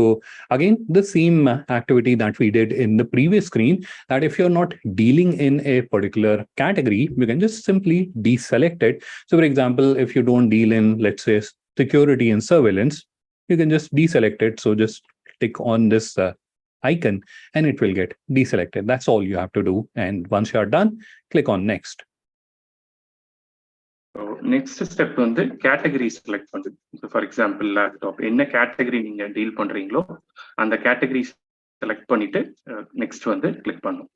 again, the same activity that we did in the previous screen, that if you're not dealing in a particular category, you can just simply deselect it. So for example, if you don't deal in, let's say, security and surveillance, you can just deselect it. So just click on this icon and it will get deselected. That's all you have to do. And once you are done, click on next. Next step வந்து category select பண்ணுது. For example laptop என்ன category நீங்க deal பண்றீங்களோ அந்த category select பண்ணிட்டு next வந்து click பண்ணும்.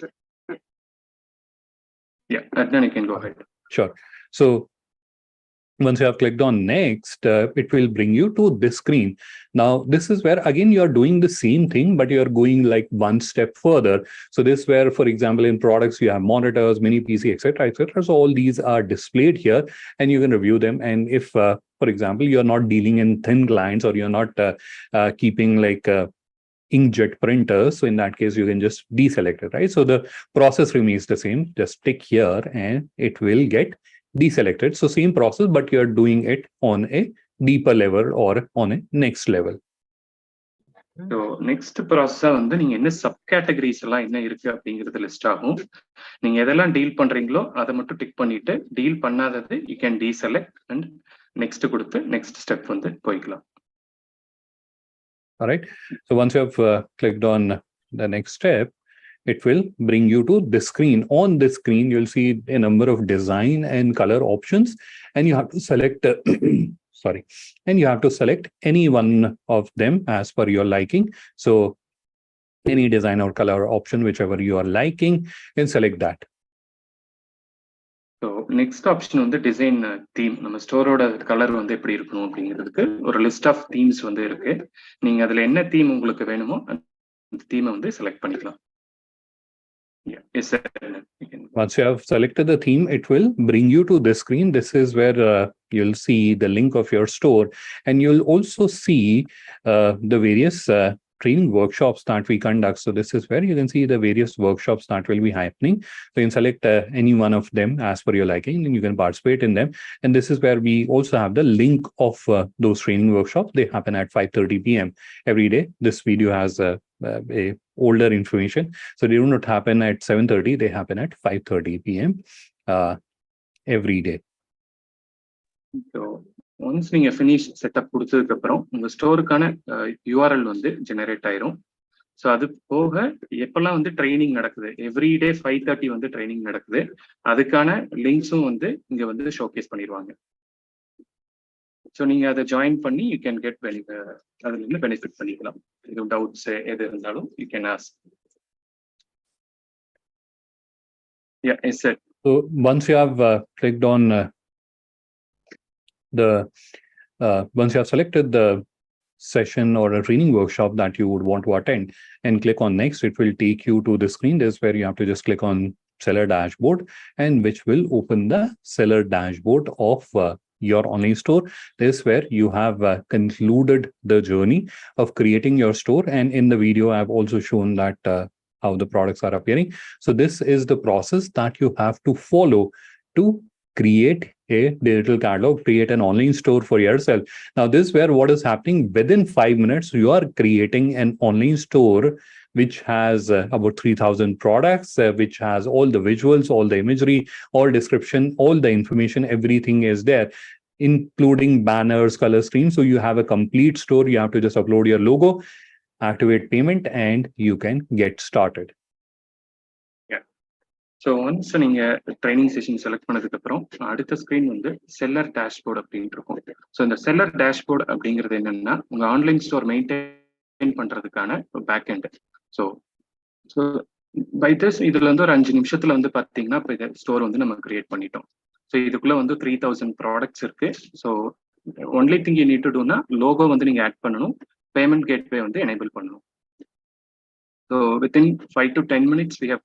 Yeah, Adnan, you can go ahead. Sure. So once you have clicked on next, it will bring you to this screen. Now, this is where, again, you're doing the same thing, but you're going like one step further. So this where, for example, in products, you have monitors, mini PC, etc., etc. So all these are displayed here and you can review them. And if, for example, you're not dealing in thin clients or you're not keeping like inkjet printers, so in that case, you can just deselect it, right? So the process remains the same. Just tick here and it will get deselected. So same process, but you're doing it on a deeper level or on a next level. So next process வந்து நீங்க என்ன sub categories எல்லாம் என்ன இருக்கு அப்படிங்கிறது list ஆகும். நீங்க எதெல்லாம் டீல் பண்றீங்களோ அதை மட்டும் டிக் பண்ணிட்டு டீல் பண்ணாதது you can deselect and next கொடுத்து நெக்ஸ்ட் ஸ்டெப் வந்து போய்க்கலாம். All right. So once you have clicked on the next step, it will bring you to this screen. On this screen, you'll see a number of design and color options, and you have to select, and you have to select any one of them as per your liking. So any design or color option, whichever you are liking, and select that. So next option வந்து design theme. நம்ம ஸ்டோரோட colour வந்து எப்படி இருக்கணும் அப்படிங்கிறதுக்கு ஒரு list of themes வந்து இருக்கு. நீங்க அதுல என்ன தீம் உங்களுக்கு வேணுமோ அந்த தீமை வந்து செலக்ட் பண்ணிக்கலாம். Yeah, yes, sir. Once you have selected the theme, it will bring you to this screen. This is where you'll see the link of your store, and you'll also see the various training workshops that we conduct. So this is where you can see the various workshops that will be happening. So you can select any one of them as per your liking, and you can participate in them. And this is where we also have the link of those training workshops. They happen at 5:30 p.m. every day. This video has a older information, so they do not happen at 7:30. They happen at 5:30 p.m. Every day. So once நீங்க finish setup கொடுத்ததுக்கு அப்புறம் உங்க ஸ்டோருக்கான URL வந்து generate ஆயிரும். So அது போக எப்பெல்லாம் வந்து ட்ரைனிங் நடக்குது, எவ்ரிடே 5:30 வந்து ட்ரைனிங் நடக்குது, அதுக்கான லிங்க்ஸும் வந்து இங்க வந்து ஷோகேஸ் பண்ணிடுவாங்க. ஸோ நீங்க அதை ஜாயின் பண்ணி யூ கேன் கெட் அதுல இருந்து பெனிஃபிட் பண்ணிக்கலாம். இது டவுட்ஸ் எது இருந்தாலும் you can ask. Yeah, yes, sir. So once you have clicked on once you have selected the session or a training workshop that you would want to attend and click on next, it will take you to the screen. This is where you have to just click on seller dashboard, and which will open the seller dashboard of your online store. This is where you have concluded the journey of creating your store. And in the video, I've also shown that how the products are appearing. So this is the process that you have to follow to create a digital catalog, create an online store for yourself. Now, this is where what is happening within 5 minutes, you are creating an online store which has about 3,000 products, which has all the visuals, all the imagery, all description, all the information, everything is there, including banners, color schemes. So you have a complete store. You have to just upload your logo, activate payment, and you can get started. So once நீங்க training session select பண்ணதுக்கு அப்புறம் அடுத்த screen வந்து seller dashboard அப்படின்னு இருக்கும். So இந்த seller dashboard அப்படிங்கிறது என்னன்னா உங்க ஆன்லைன் ஸ்டோர் மெயின்டைன் பண்றதுக்கான back end. So by this இதுல வந்து ஒரு 5 நிமிஷத்துல வந்து பாத்தீங்கன்னா இப்போ இந்த ஸ்டோர் வந்து நம்ம கிரியேட் பண்ணிட்டோம். ஸோ இதுக்குள்ள வந்து 3,000 ப்ராடக்ட்ஸ் இருக்கு. So only thing you need to டூனா லோகோ வந்து நீங்க ஆட் பண்ணணும், பேமெண்ட் கேட்வே வந்து எனேபிள் பண்ணணும். So within 5 to 10 minutes we have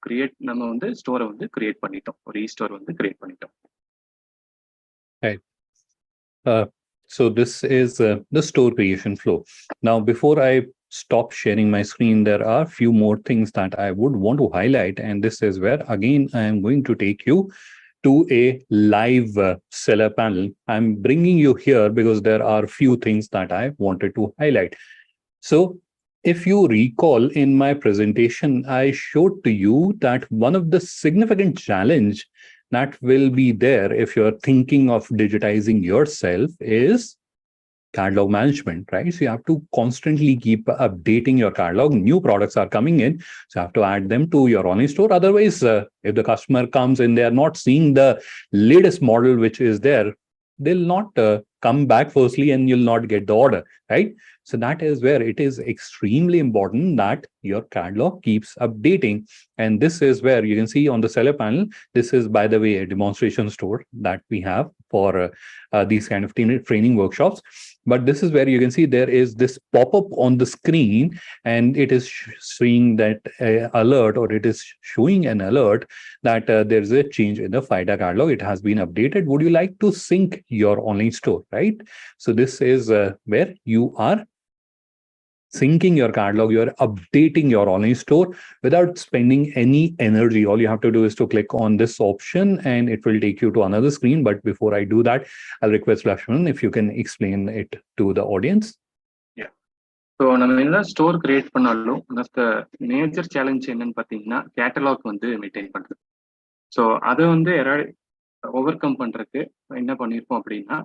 நம்ம வந்து ஸ்டோரை வந்து கிரியேட் பண்ணிட்டோம், ஒரு e-store வந்து கிரியேட் பண்ணிட்டோம். Right. So this is the store creation flow. Now, before I stop sharing my screen, there are few more things that I would want to highlight, and this is where again I am going to take you to a live seller panel. I'm bringing you here because there are few things that I wanted to highlight. So if you recall in my presentation, I showed to you that one of the significant challenge that will be there if you're thinking of digitizing yourself is catalog management, right? So you have to constantly keep updating your catalog. New products are coming in, so you have to add them to your online store. Otherwise, if the customer comes and they are not seeing the latest model which is there, they'll not come back firstly, and you'll not get the order, right? So that is where it is extremely important that your catalog keeps updating. And this is where you can see on the seller panel, this is, by the way, a demonstration store that we have for these kind of training workshops. But this is where you can see there is this pop-up on the screen, and it is seeing that alert, or it is showing an alert that there's a change in the FAIITA catalog. It has been updated. Would you like to sync your online store, right? So this is where you are syncing your catalog, you're updating your online store without spending any energy. All you have to do is to click on this option and it will take you to another screen. But before I do that, I'll request Lakshman if you can explain it to the audience. Yeah. So நம்ம என்ன store create பண்ணாலும் major challenge என்னன்னு பார்த்தீங்கன்னா catalogue வந்து maintain பண்றது. So அதை வந்து over come பண்றதுக்கு என்ன பண்ணியிருப்போம் அப்படின்னா,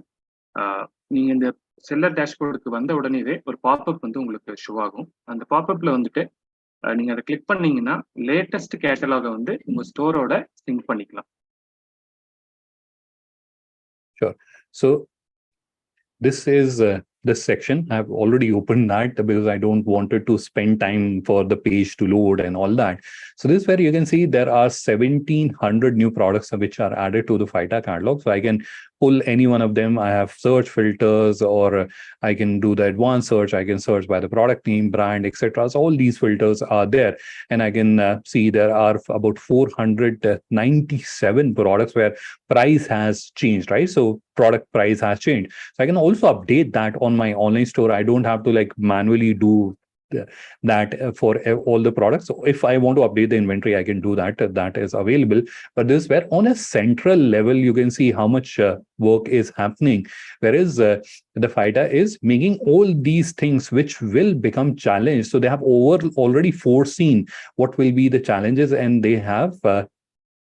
நீங்க இந்த செல்லர் டேஷ்போர்டுக்கு வந்த உடனேவே ஒரு பாப்அப் வந்து உங்களுக்கு ஷோ ஆகும். அந்த பாப்அப்ல வந்துட்டு நீங்க அதை கிளிக் பண்ணீங்கன்னா லேட்டஸ்ட் கேட்டலாக வந்து உங்க ஸ்டோரோட சிங்க் பண்ணிக்கலாம். Sure. So this is this section. I've already opened that because I don't wanted to spend time for the page to load and all that. So this is where you can see there are 1,700 new products which are added to the FAIITA catalog. So I can pull any one of them. I have search filters, or I can do the advanced search. I can search by the product name, brand, etc. So all these filters are there, and I can see there are about 497 products where price has changed, right? So product price has changed. So I can also update that on my online store. I don't have to like manually do that for all the products. So if I want to update the inventory, I can do that. That is available. But this is where on a central level, you can see how much work is happening. Whereas the FAIITA is making all these things which will become challenged. So they have already foreseen what will be the challenges, and they have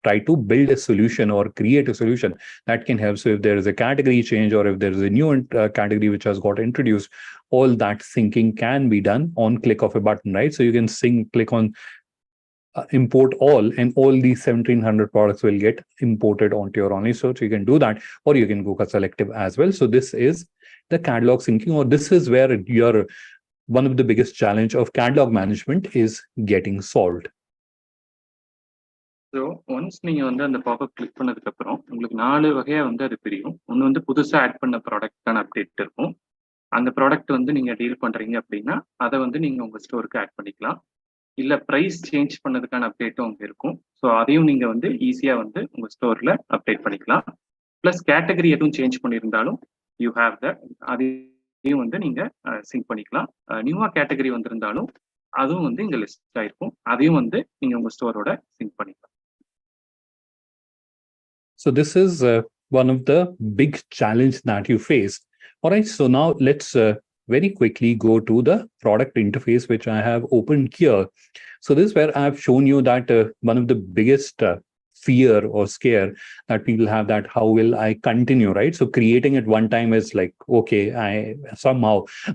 try to build a solution or create a solution that can help. So if there is a category change, or if there is a new category which has got introduced, all that syncing can be done on click of a button, right? So you can click on import all, and all these 1700 products will get imported onto your online store. So you can do that, or you can go selective as well. So this is the catalog syncing, or this is where one of the biggest challenge of catalog management is getting solved. So once நீங்க வந்து அந்த pop-up click பண்ணதுக்கு அப்புறம் உங்களுக்கு 4 வகையா வந்து அது பிரியும். ஒன்று வந்து புதுசா ஆட் பண்ண ப்ராடக்ட்கான அப்டேட் இருக்கும். அந்த ப்ராடக்ட் வந்து நீங்க டீல் பண்றீங்க அப்படின்னா அதை வந்து நீங்க உங்க ஸ்டோருக்கு ஆட் பண்ணிக்கலாம். இல்ல பிரைஸ் சேஞ்ச் பண்ணதுக்கான அப்டேட்டும் அங்கே இருக்கும். ஸோ அதையும் நீங்க வந்து ஈஸியா வந்து உங்க ஸ்டோர்ல அப்டேட் பண்ணிக்கலாம். பிளஸ் கேட்டகரி எதுவும் சேஞ்ச் பண்ணியிருந்தாலும் யூ ஹேவ் த அதையும் வந்து நீங்க சிங்க் பண்ணிக்கலாம். நியூவா கேட்டகரி வந்திருந்தாலும் அதுவும் வந்து இங்க லிஸ்ட் ஆயிருக்கும். அதையும் வந்து நீங்க உங்க ஸ்டோரோட சிங்க் பண்ணிக்கலாம். So this is one of the big challenge that you face. All right, so now let's very quickly go to the product interface, which I have opened here. So this is where I have shown you that one of the biggest fear or scare that people have, that how will I continue, right? So creating it one time is like, okay,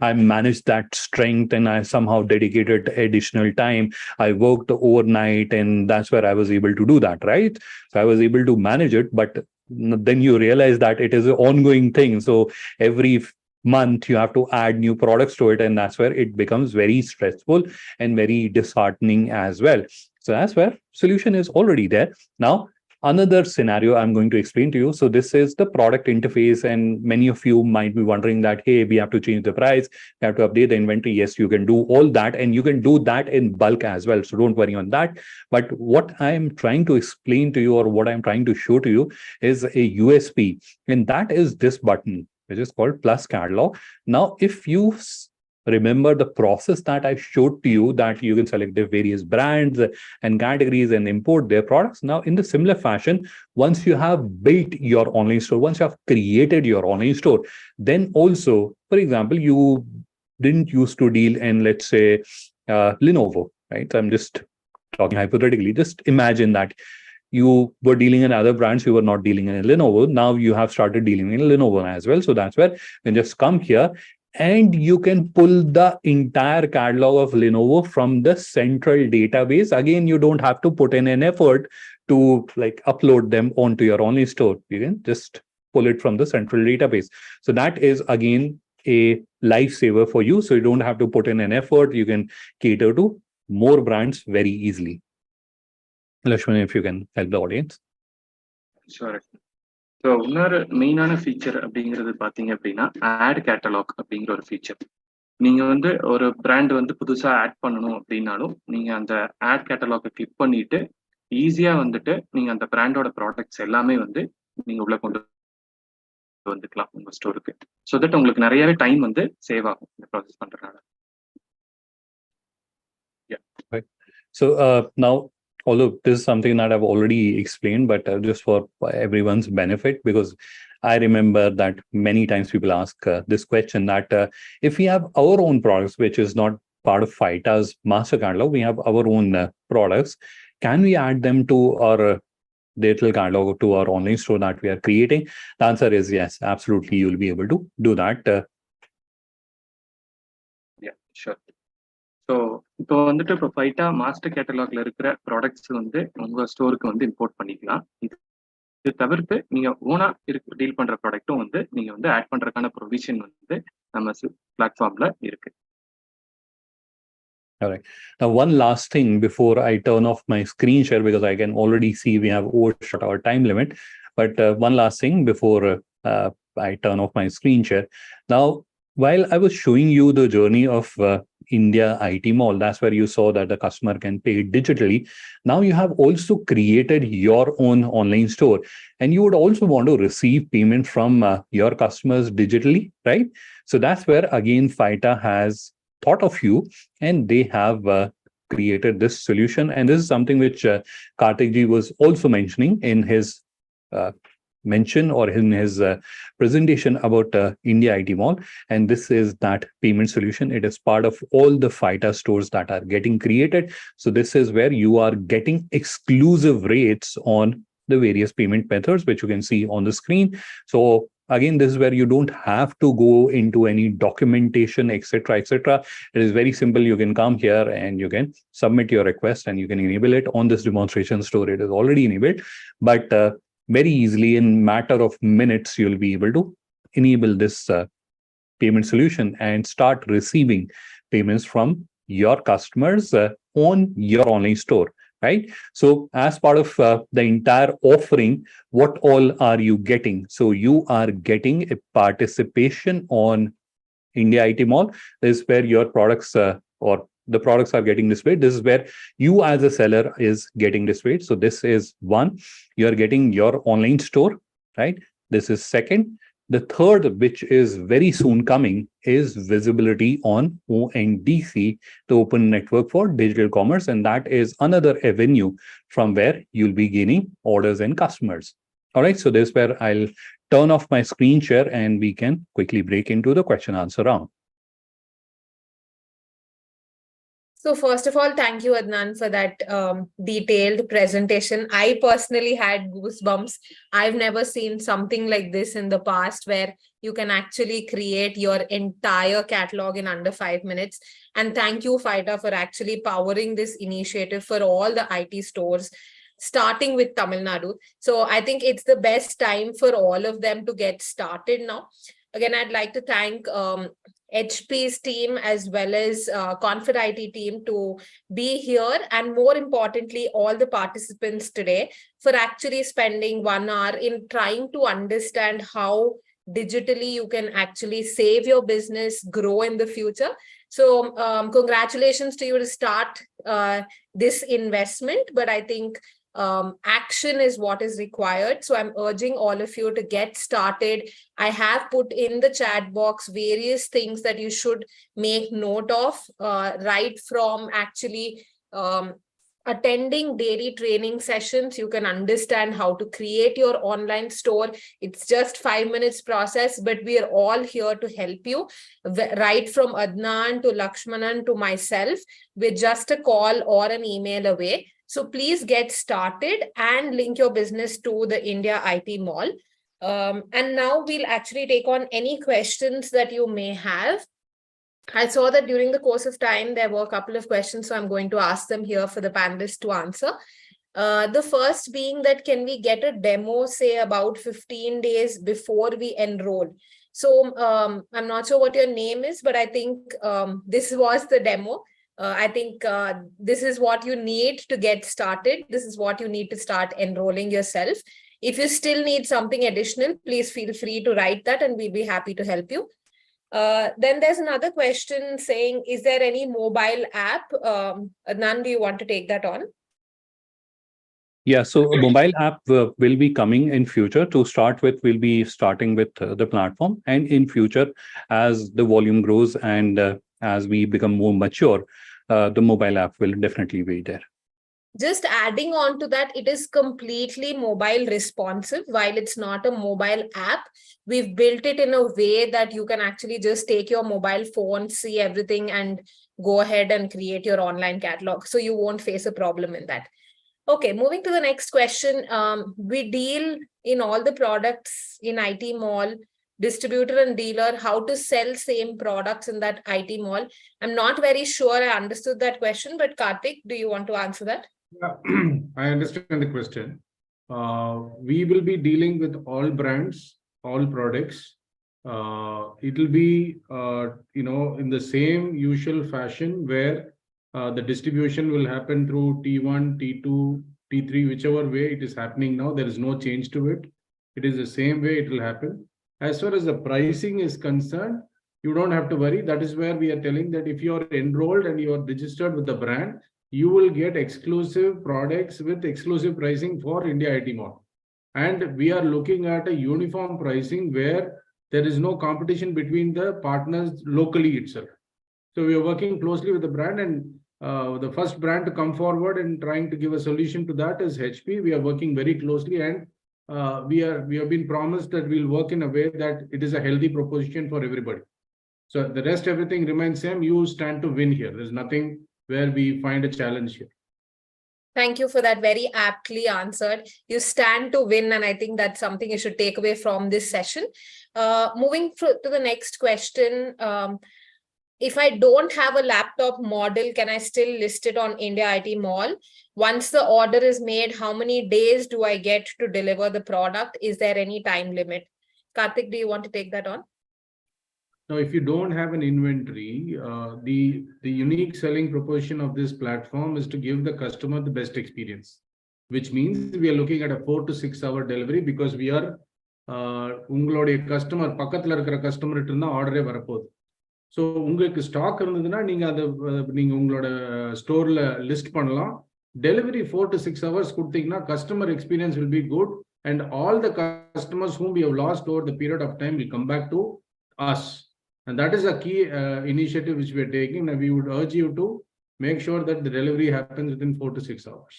I managed that strength, and I somehow dedicated additional time. I worked overnight, and that's where I was able to do that, right? So I was able to manage it, but then you realize that it is an ongoing thing. So every month you have to add new products to it, and that's where it becomes very stressful and very disheartening as well. So that's where solution is already there. Now, another scenario I'm going to explain to you. So this is the product interface, and many of you might be wondering that, hey, we have to change the price, we have to update the inventory. Yes, you can do all that, and you can do that in bulk as well. So don't worry on that. But what I'm trying to explain to you, or what I'm trying to show to you, is a USP, and that is this button, which is called Plus Catalog. Now, if you remember the process that I showed to you, that you can select the various brands and categories and import their products. Now, in the similar fashion, once you have built your online store, once you have created your online store, then also, for example, you didn't used to deal in, let's say, Lenovo, right? I'm just talking hypothetically. Just imagine that you were dealing in other brands, you were not dealing in Lenovo. Now you have started dealing in Lenovo as well. So that's where you just come here, and you can pull the entire catalog of Lenovo from the central database. Again, you don't have to put in an effort to like upload them onto your online store. You can just pull it from the central database. So that is again a lifesaver for you. So you don't have to put in an effort. You can cater to more brands very easily. Lakshman, if you can help the audience. Sure. So இன்னொரு மெயினான feature அப்படிங்கிறது பார்த்தீங்க அப்படின்னா add catalogue அப்படிங்கிற ஒரு feature. நீங்க வந்து ஒரு பிராண்ட் வந்து புதுசா ஆட் பண்ணணும் அப்படின்னாலும் நீங்க அந்த ஆட் கேட்டலாக்கை கிளிக் பண்ணிட்டு ஈஸியா வந்துட்டு நீங்க அந்த பிராண்டோட ப்ராடக்ட்ஸ் எல்லாமே வந்து நீங்க உள்ள கொண்டு வந்துக்கலாம் உங்க ஸ்டோருக்கு. ஸோ தட் உங்களுக்கு நிறையவே டைம் வந்து சேவ் ஆகும் இந்த ப்ராசஸ் பண்றதுனால. So now, although this is something that I've already explained, but just for everyone's benefit, because I remember that many times people ask this question, that if we have our own products, which is not part of FAIITA's master catalog, we have our own products, can we add them to our digital catalog, to our online store that we are creating? The answer is yes, absolutely. You'll be able to do that. Yeah, sure. So இப்போ வந்துட்டு இப்போ FAIITA master கேட்டலாக்ல இருக்கிற products வந்து உங்க ஸ்டோருக்கு வந்து import பண்ணிக்கலாம். இது தவிர்த்து நீங்க ஓனா டீல் பண்ற ப்ராடக்ட்டும் வந்து நீங்க வந்து ஆட் பண்றதுக்கான ப்ரொவிஷன் வந்து நம்ம பிளாட்ஃபார்ம்ல இருக்கு. All right. Now, one last thing before I turn off my screen share, because I can already see we have overshot our time limit. But one last thing before I turn off my screen share. Now, while I was showing you the journey of India IT Mall, that's where you saw that the customer can pay digitally. Now you have also created your own online store, and you would also want to receive payment from your customers digitally, right? So that's where again FAIITA has thought of you, and they have created this solution. And this is something which Karthik ji was also mentioning in his mention or in his presentation about India IT Mall. And this is that payment solution. It is part of all the FAIITA stores that are getting created. So this is where you are getting exclusive rates on the various payment methods, which you can see on the screen. So again, this is where you don't have to go into any documentation, etc., etc. It is very simple. You can come here and you can submit your request and you can enable it on this demonstration store. It is already enabled, but very easily in matter of minutes, you'll be able to enable this payment solution and start receiving payments from your customers on your online store, right? So as part of the entire offering, what all are you getting? So you are getting a participation on India IT Mall. This is where your products or the products are getting displayed. This is where you as a seller is getting displayed. So this is one, you're getting your online store, right? This is second. The third, which is very soon coming, is visibility on ONDC, the Open Network for Digital Commerce. And that is another avenue from where you'll be gaining orders and customers. All right, so this is where I'll turn off my screen share and we can quickly break into the question answer round. So first of all, thank you, Adnan, for that detailed presentation. I personally had goosebumps. I've never seen something like this in the past where you can actually create your entire catalog in under 5 minutes. And thank you, FAIITA, for actually powering this initiative for all the IT stores, starting with Tamil Nadu. So I think it's the best time for all of them to get started now. Again, I'd like to thank HP's team as well as Confed-ITA team to be here, and more importantly, all the participants today for actually spending 1 hour in trying to understand how digitally you can actually save your business, grow in the future. So congratulations to you to start this investment, but I think action is what is required. So I'm urging all of you to get started. I have put in the chat box various things that you should make note of, right from actually attending daily training sessions. You can understand how to create your online store. It's just 5 minutes process, but we are all here to help you, right from Adnan to Lakshmanan to myself, with just a call or an email away. So please get started and link your business to the India IT Mall. And now we'll actually take on any questions that you may have. I saw that during the course of time, there were a couple of questions, so I'm going to ask them here for the panelists to answer. The first being that, can we get a demo, say about 15 days before we enroll? So I'm not sure what your name is, but I think this was the demo. I think this is what you need to get started. This is what you need to start enrolling yourself. If you still need something additional, please feel free to write that and we'll be happy to help you. Then there's another question saying, is there any mobile app? Adnan, do you want to take that on? Yeah, so a mobile app will be coming in future. To start with, we'll be starting with the platform, and in future, as the volume grows and as we become more mature, the mobile app will definitely be there. Just adding on to that, it is completely mobile responsive. While it's not a mobile app, we've built it in a way that you can actually just take your mobile phone, see everything, and go ahead and create your online catalog. So you won't face a problem in that. Okay, moving to the next question. We deal in all the products in IT Mall, distributor and dealer, how to sell same products in that IT Mall. I'm not very sure I understood that question, but Karthik, do you want to answer that? Yeah, I understand the question. We will be dealing with all brands, all products. It will be, in the same usual fashion where the distribution will happen through T1, T2, T3, whichever way it is happening now. There is no change to it. It is the same way it will happen. As far as the pricing is concerned, you don't have to worry. That is where we are telling that if you are enrolled and you are registered with the brand, you will get exclusive products with exclusive pricing for India IT Mall. And we are looking at a uniform pricing where there is no competition between the partners locally itself. So we are working closely with the brand, and the first brand to come forward and trying to give a solution to that is HP. We are working very closely, and we have been promised that we'll work in a way that it is a healthy proposition for everybody. So the rest, everything remains same. You stand to win here. There's nothing where we find a challenge here. Thank you for that, very aptly answered. You stand to win, and I think that's something you should take away from this session. Moving to the next question. If I don't have a laptop model, can I still list it on India IT Mall? Once the order is made, how many days do I get to deliver the product? Is there any time limit? Karthik, do you want to take that on? Now, if you don't have an inventory, the unique selling proposition of this platform is to give the customer the best experience, which means we are looking at a 4 to 6 hour delivery, because we are உங்களுடைய customer பக்கத்துல இருக்கிற கஸ்டமர்கிட்ட இருந்தா ஆர்டரே வரப்போகுது. So உங்களுக்கு stock இருந்ததுன்னா நீங்க அதை நீங்க உங்களோட ஸ்டோர்ல லிஸ்ட் பண்ணலாம். டெலிவரி 4 to 6 hours கொடுத்தீங்கன்னா customer experience will be good, and all the customers whom we have lost over the period of time will come back to us. And that is a key initiative which we are taking, and we would urge you to make sure that the delivery happens within 4 to 6 hours.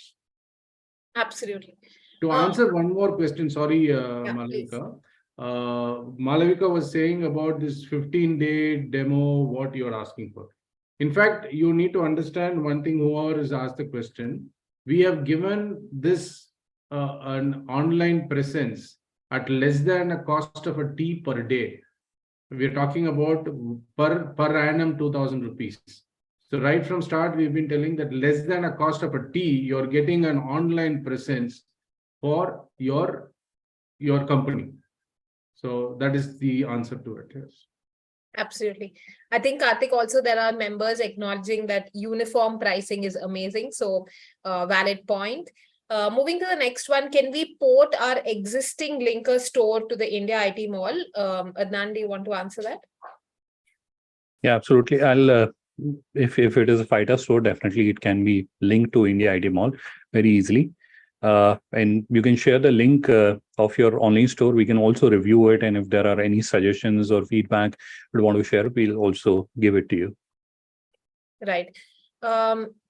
Absolutely. To answer one more question, sorry, Malavika. Malavika was saying about this 15-day demo, what you are asking for. In fact, you need to understand one thing, whoever has asked the question. We have given this an online presence at less than a cost of a tea per day. We are talking about per annum 2,000 rupees. So right from start, we've been telling that less than a cost of a tea, you're getting an online presence for your company. So that is the answer to it. Yes. Absolutely. I think, Karthik, also there are members acknowledging that uniform pricing is amazing. So valid point. Moving to the next one, can we port our existing linker store to the India IT Mall? Adnan, do you want to answer that? Yeah, absolutely. I'll if it is a FAIITA store, definitely it can be linked to India IT Mall very easily. And you can share the link of your online store. We can also review it, and if there are any suggestions or feedback you want to share, we'll also give it to you. Right.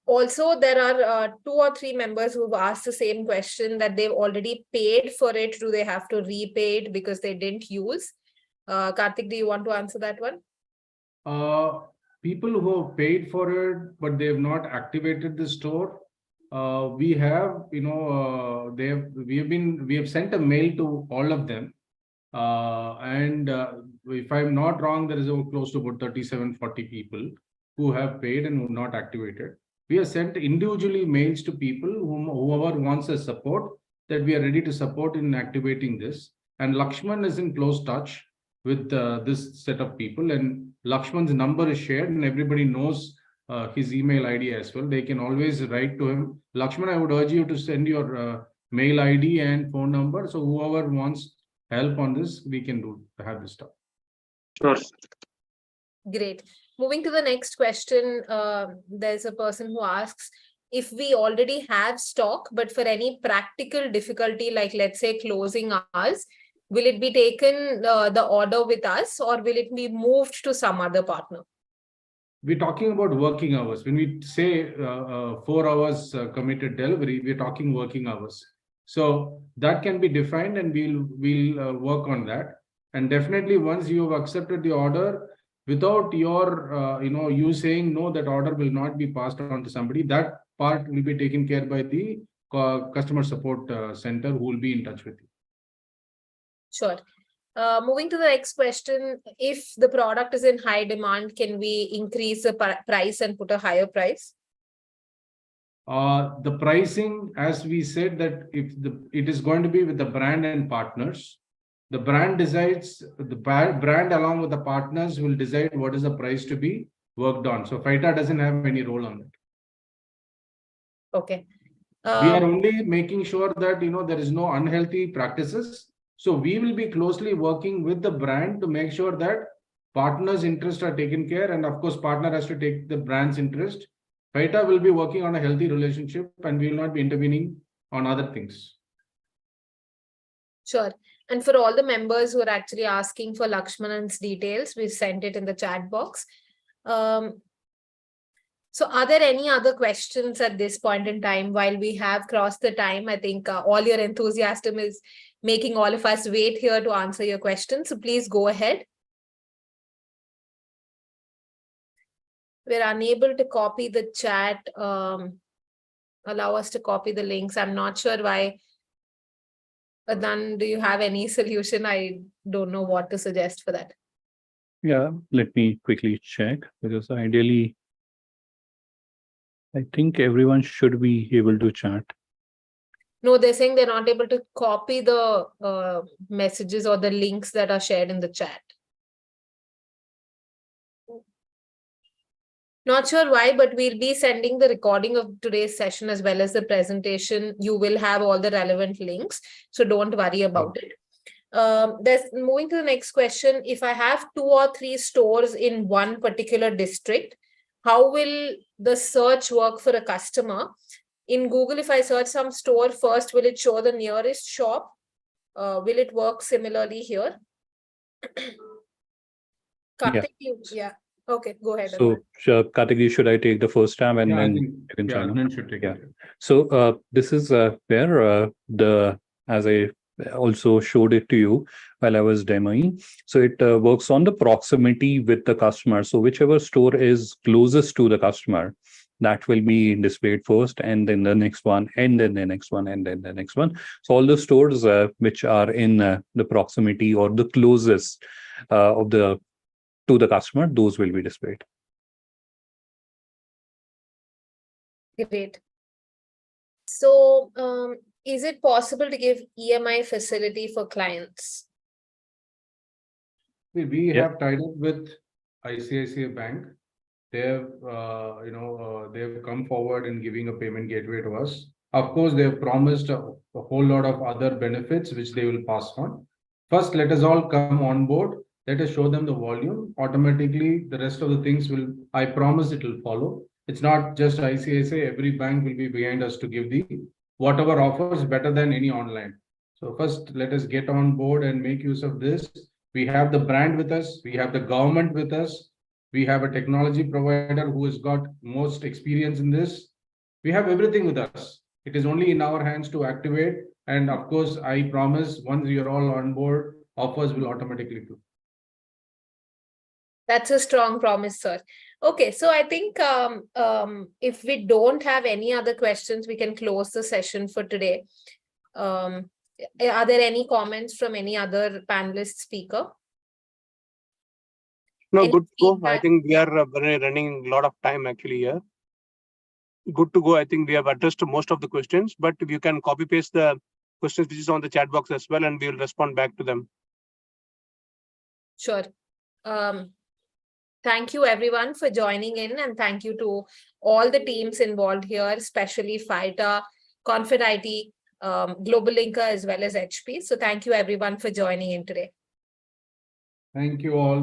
Also, there are 2 or 3 members who've asked the same question, that they've already paid for it. Do they have to repay it because they didn't use? Karthik, do you want to answer that one? People who have paid for it, but they have not activated the store, we have, we have sent a mail to all of them. And if I'm not wrong, there is close to about 37-40 people who have paid and who have not activated. We have sent individually mails to people whoever wants a support, that we are ready to support in activating this. And Lakshman is in close touch with this set of people, and Lakshman's number is shared, and everybody knows his email ID as well. They can always write to him. Lakshman, I would urge you to send your mail ID and phone number. So whoever wants help on this, we can have this stuff. Sure. Great. Moving to the next question, there's a person who asks, if we already have stock, but for any practical difficulty, like let's say closing hours, will it be taken the order with us, or will it be moved to some other partner? We're talking about working hours. When we say 4 hours committed delivery, we're talking working hours. So that can be defined, and we'll work on that. And definitely, once you have accepted the order, without your you saying no, that order will not be passed on to somebody, that part will be taken care by the customer support center, who will be in touch with you. Sure. Moving to the next question, if the product is in high demand, can we increase the price and put a higher price? The pricing, as we said, that if it is going to be with the brand and partners, the brand decides, the brand along with the partners will decide what is the price to be worked on. So FAIITA doesn't have any role on it. Okay. We are only making sure that there is no unhealthy practices. So we will be closely working with the brand to make sure that partners' interests are taken care, and of course, partner has to take the brand's interest. FAIITA will be working on a healthy relationship, and we will not be intervening on other things. Sure. And for all the members who are actually asking for Lakshmanan's details, we've sent it in the chat box. So are there any other questions at this point in time? While we have crossed the time, I think all your enthusiasm is making all of us wait here to answer your questions. So please go ahead. We're unable to copy the chat. Allow us to copy the links. I'm not sure why. But then do you have any solution? I don't know what to suggest for that. Yeah, let me quickly check, because ideally, I think everyone should be able to chat. No, they're saying they're not able to copy the messages or the links that are shared in the chat. Not sure why, but we'll be sending the recording of today's session as well as the presentation. You will have all the relevant links, so don't worry about it. Moving to the next question. If I have 2 or 3 stores in one particular district, how will the search work for a customer? In Google, if I search some store first, will it show the nearest shop? Will it work similarly here? Karthik, yeah. Okay, go ahead. So, Karthik, should I take the first tab and then you can chime in? Should take it. So this is where as I also showed it to you while I was demoing. So it works on the proximity with the customer. So whichever store is closest to the customer, that will be displayed first, and then the next one, and then the next one, and then the next one. So all the stores which are in the proximity or the closest to the customer, those will be displayed. Great. So, is it possible to give EMI facility for clients? We have tied up with ICICI Bank. They have, they have come forward in giving a payment gateway to us. Of course, they have promised a whole lot of other benefits which they will pass on. First, let us all come on board. Let us show them the volume. Automatically, the rest of the things will, I promise it will follow. It's not just ICICI, every bank will be behind us to give the whatever offers better than any online. So first, let us get on board and make use of this. We have the brand with us. We have the government with us. We have a technology provider who has got most experience in this. We have everything with us. It is only in our hands to activate. And of course, I promise once you're all on board, offers will automatically flow. That's a strong promise, sir. Okay, so I think if we don't have any other questions, we can close the session for today. Are there any comments from any other panelist speaker? No, Any good to go. feedback? I think we are running a lot of time actually here. Good to go. I think we have addressed most of the questions, but if you can copy paste the questions which is on the chat box as well, and we will respond back to them. Sure. Thank you everyone for joining in, and thank you to all the teams involved here, especially FAIITA, Confed-ITA, Global Linker, as well as HP. So thank you everyone for joining in today. Thank you all.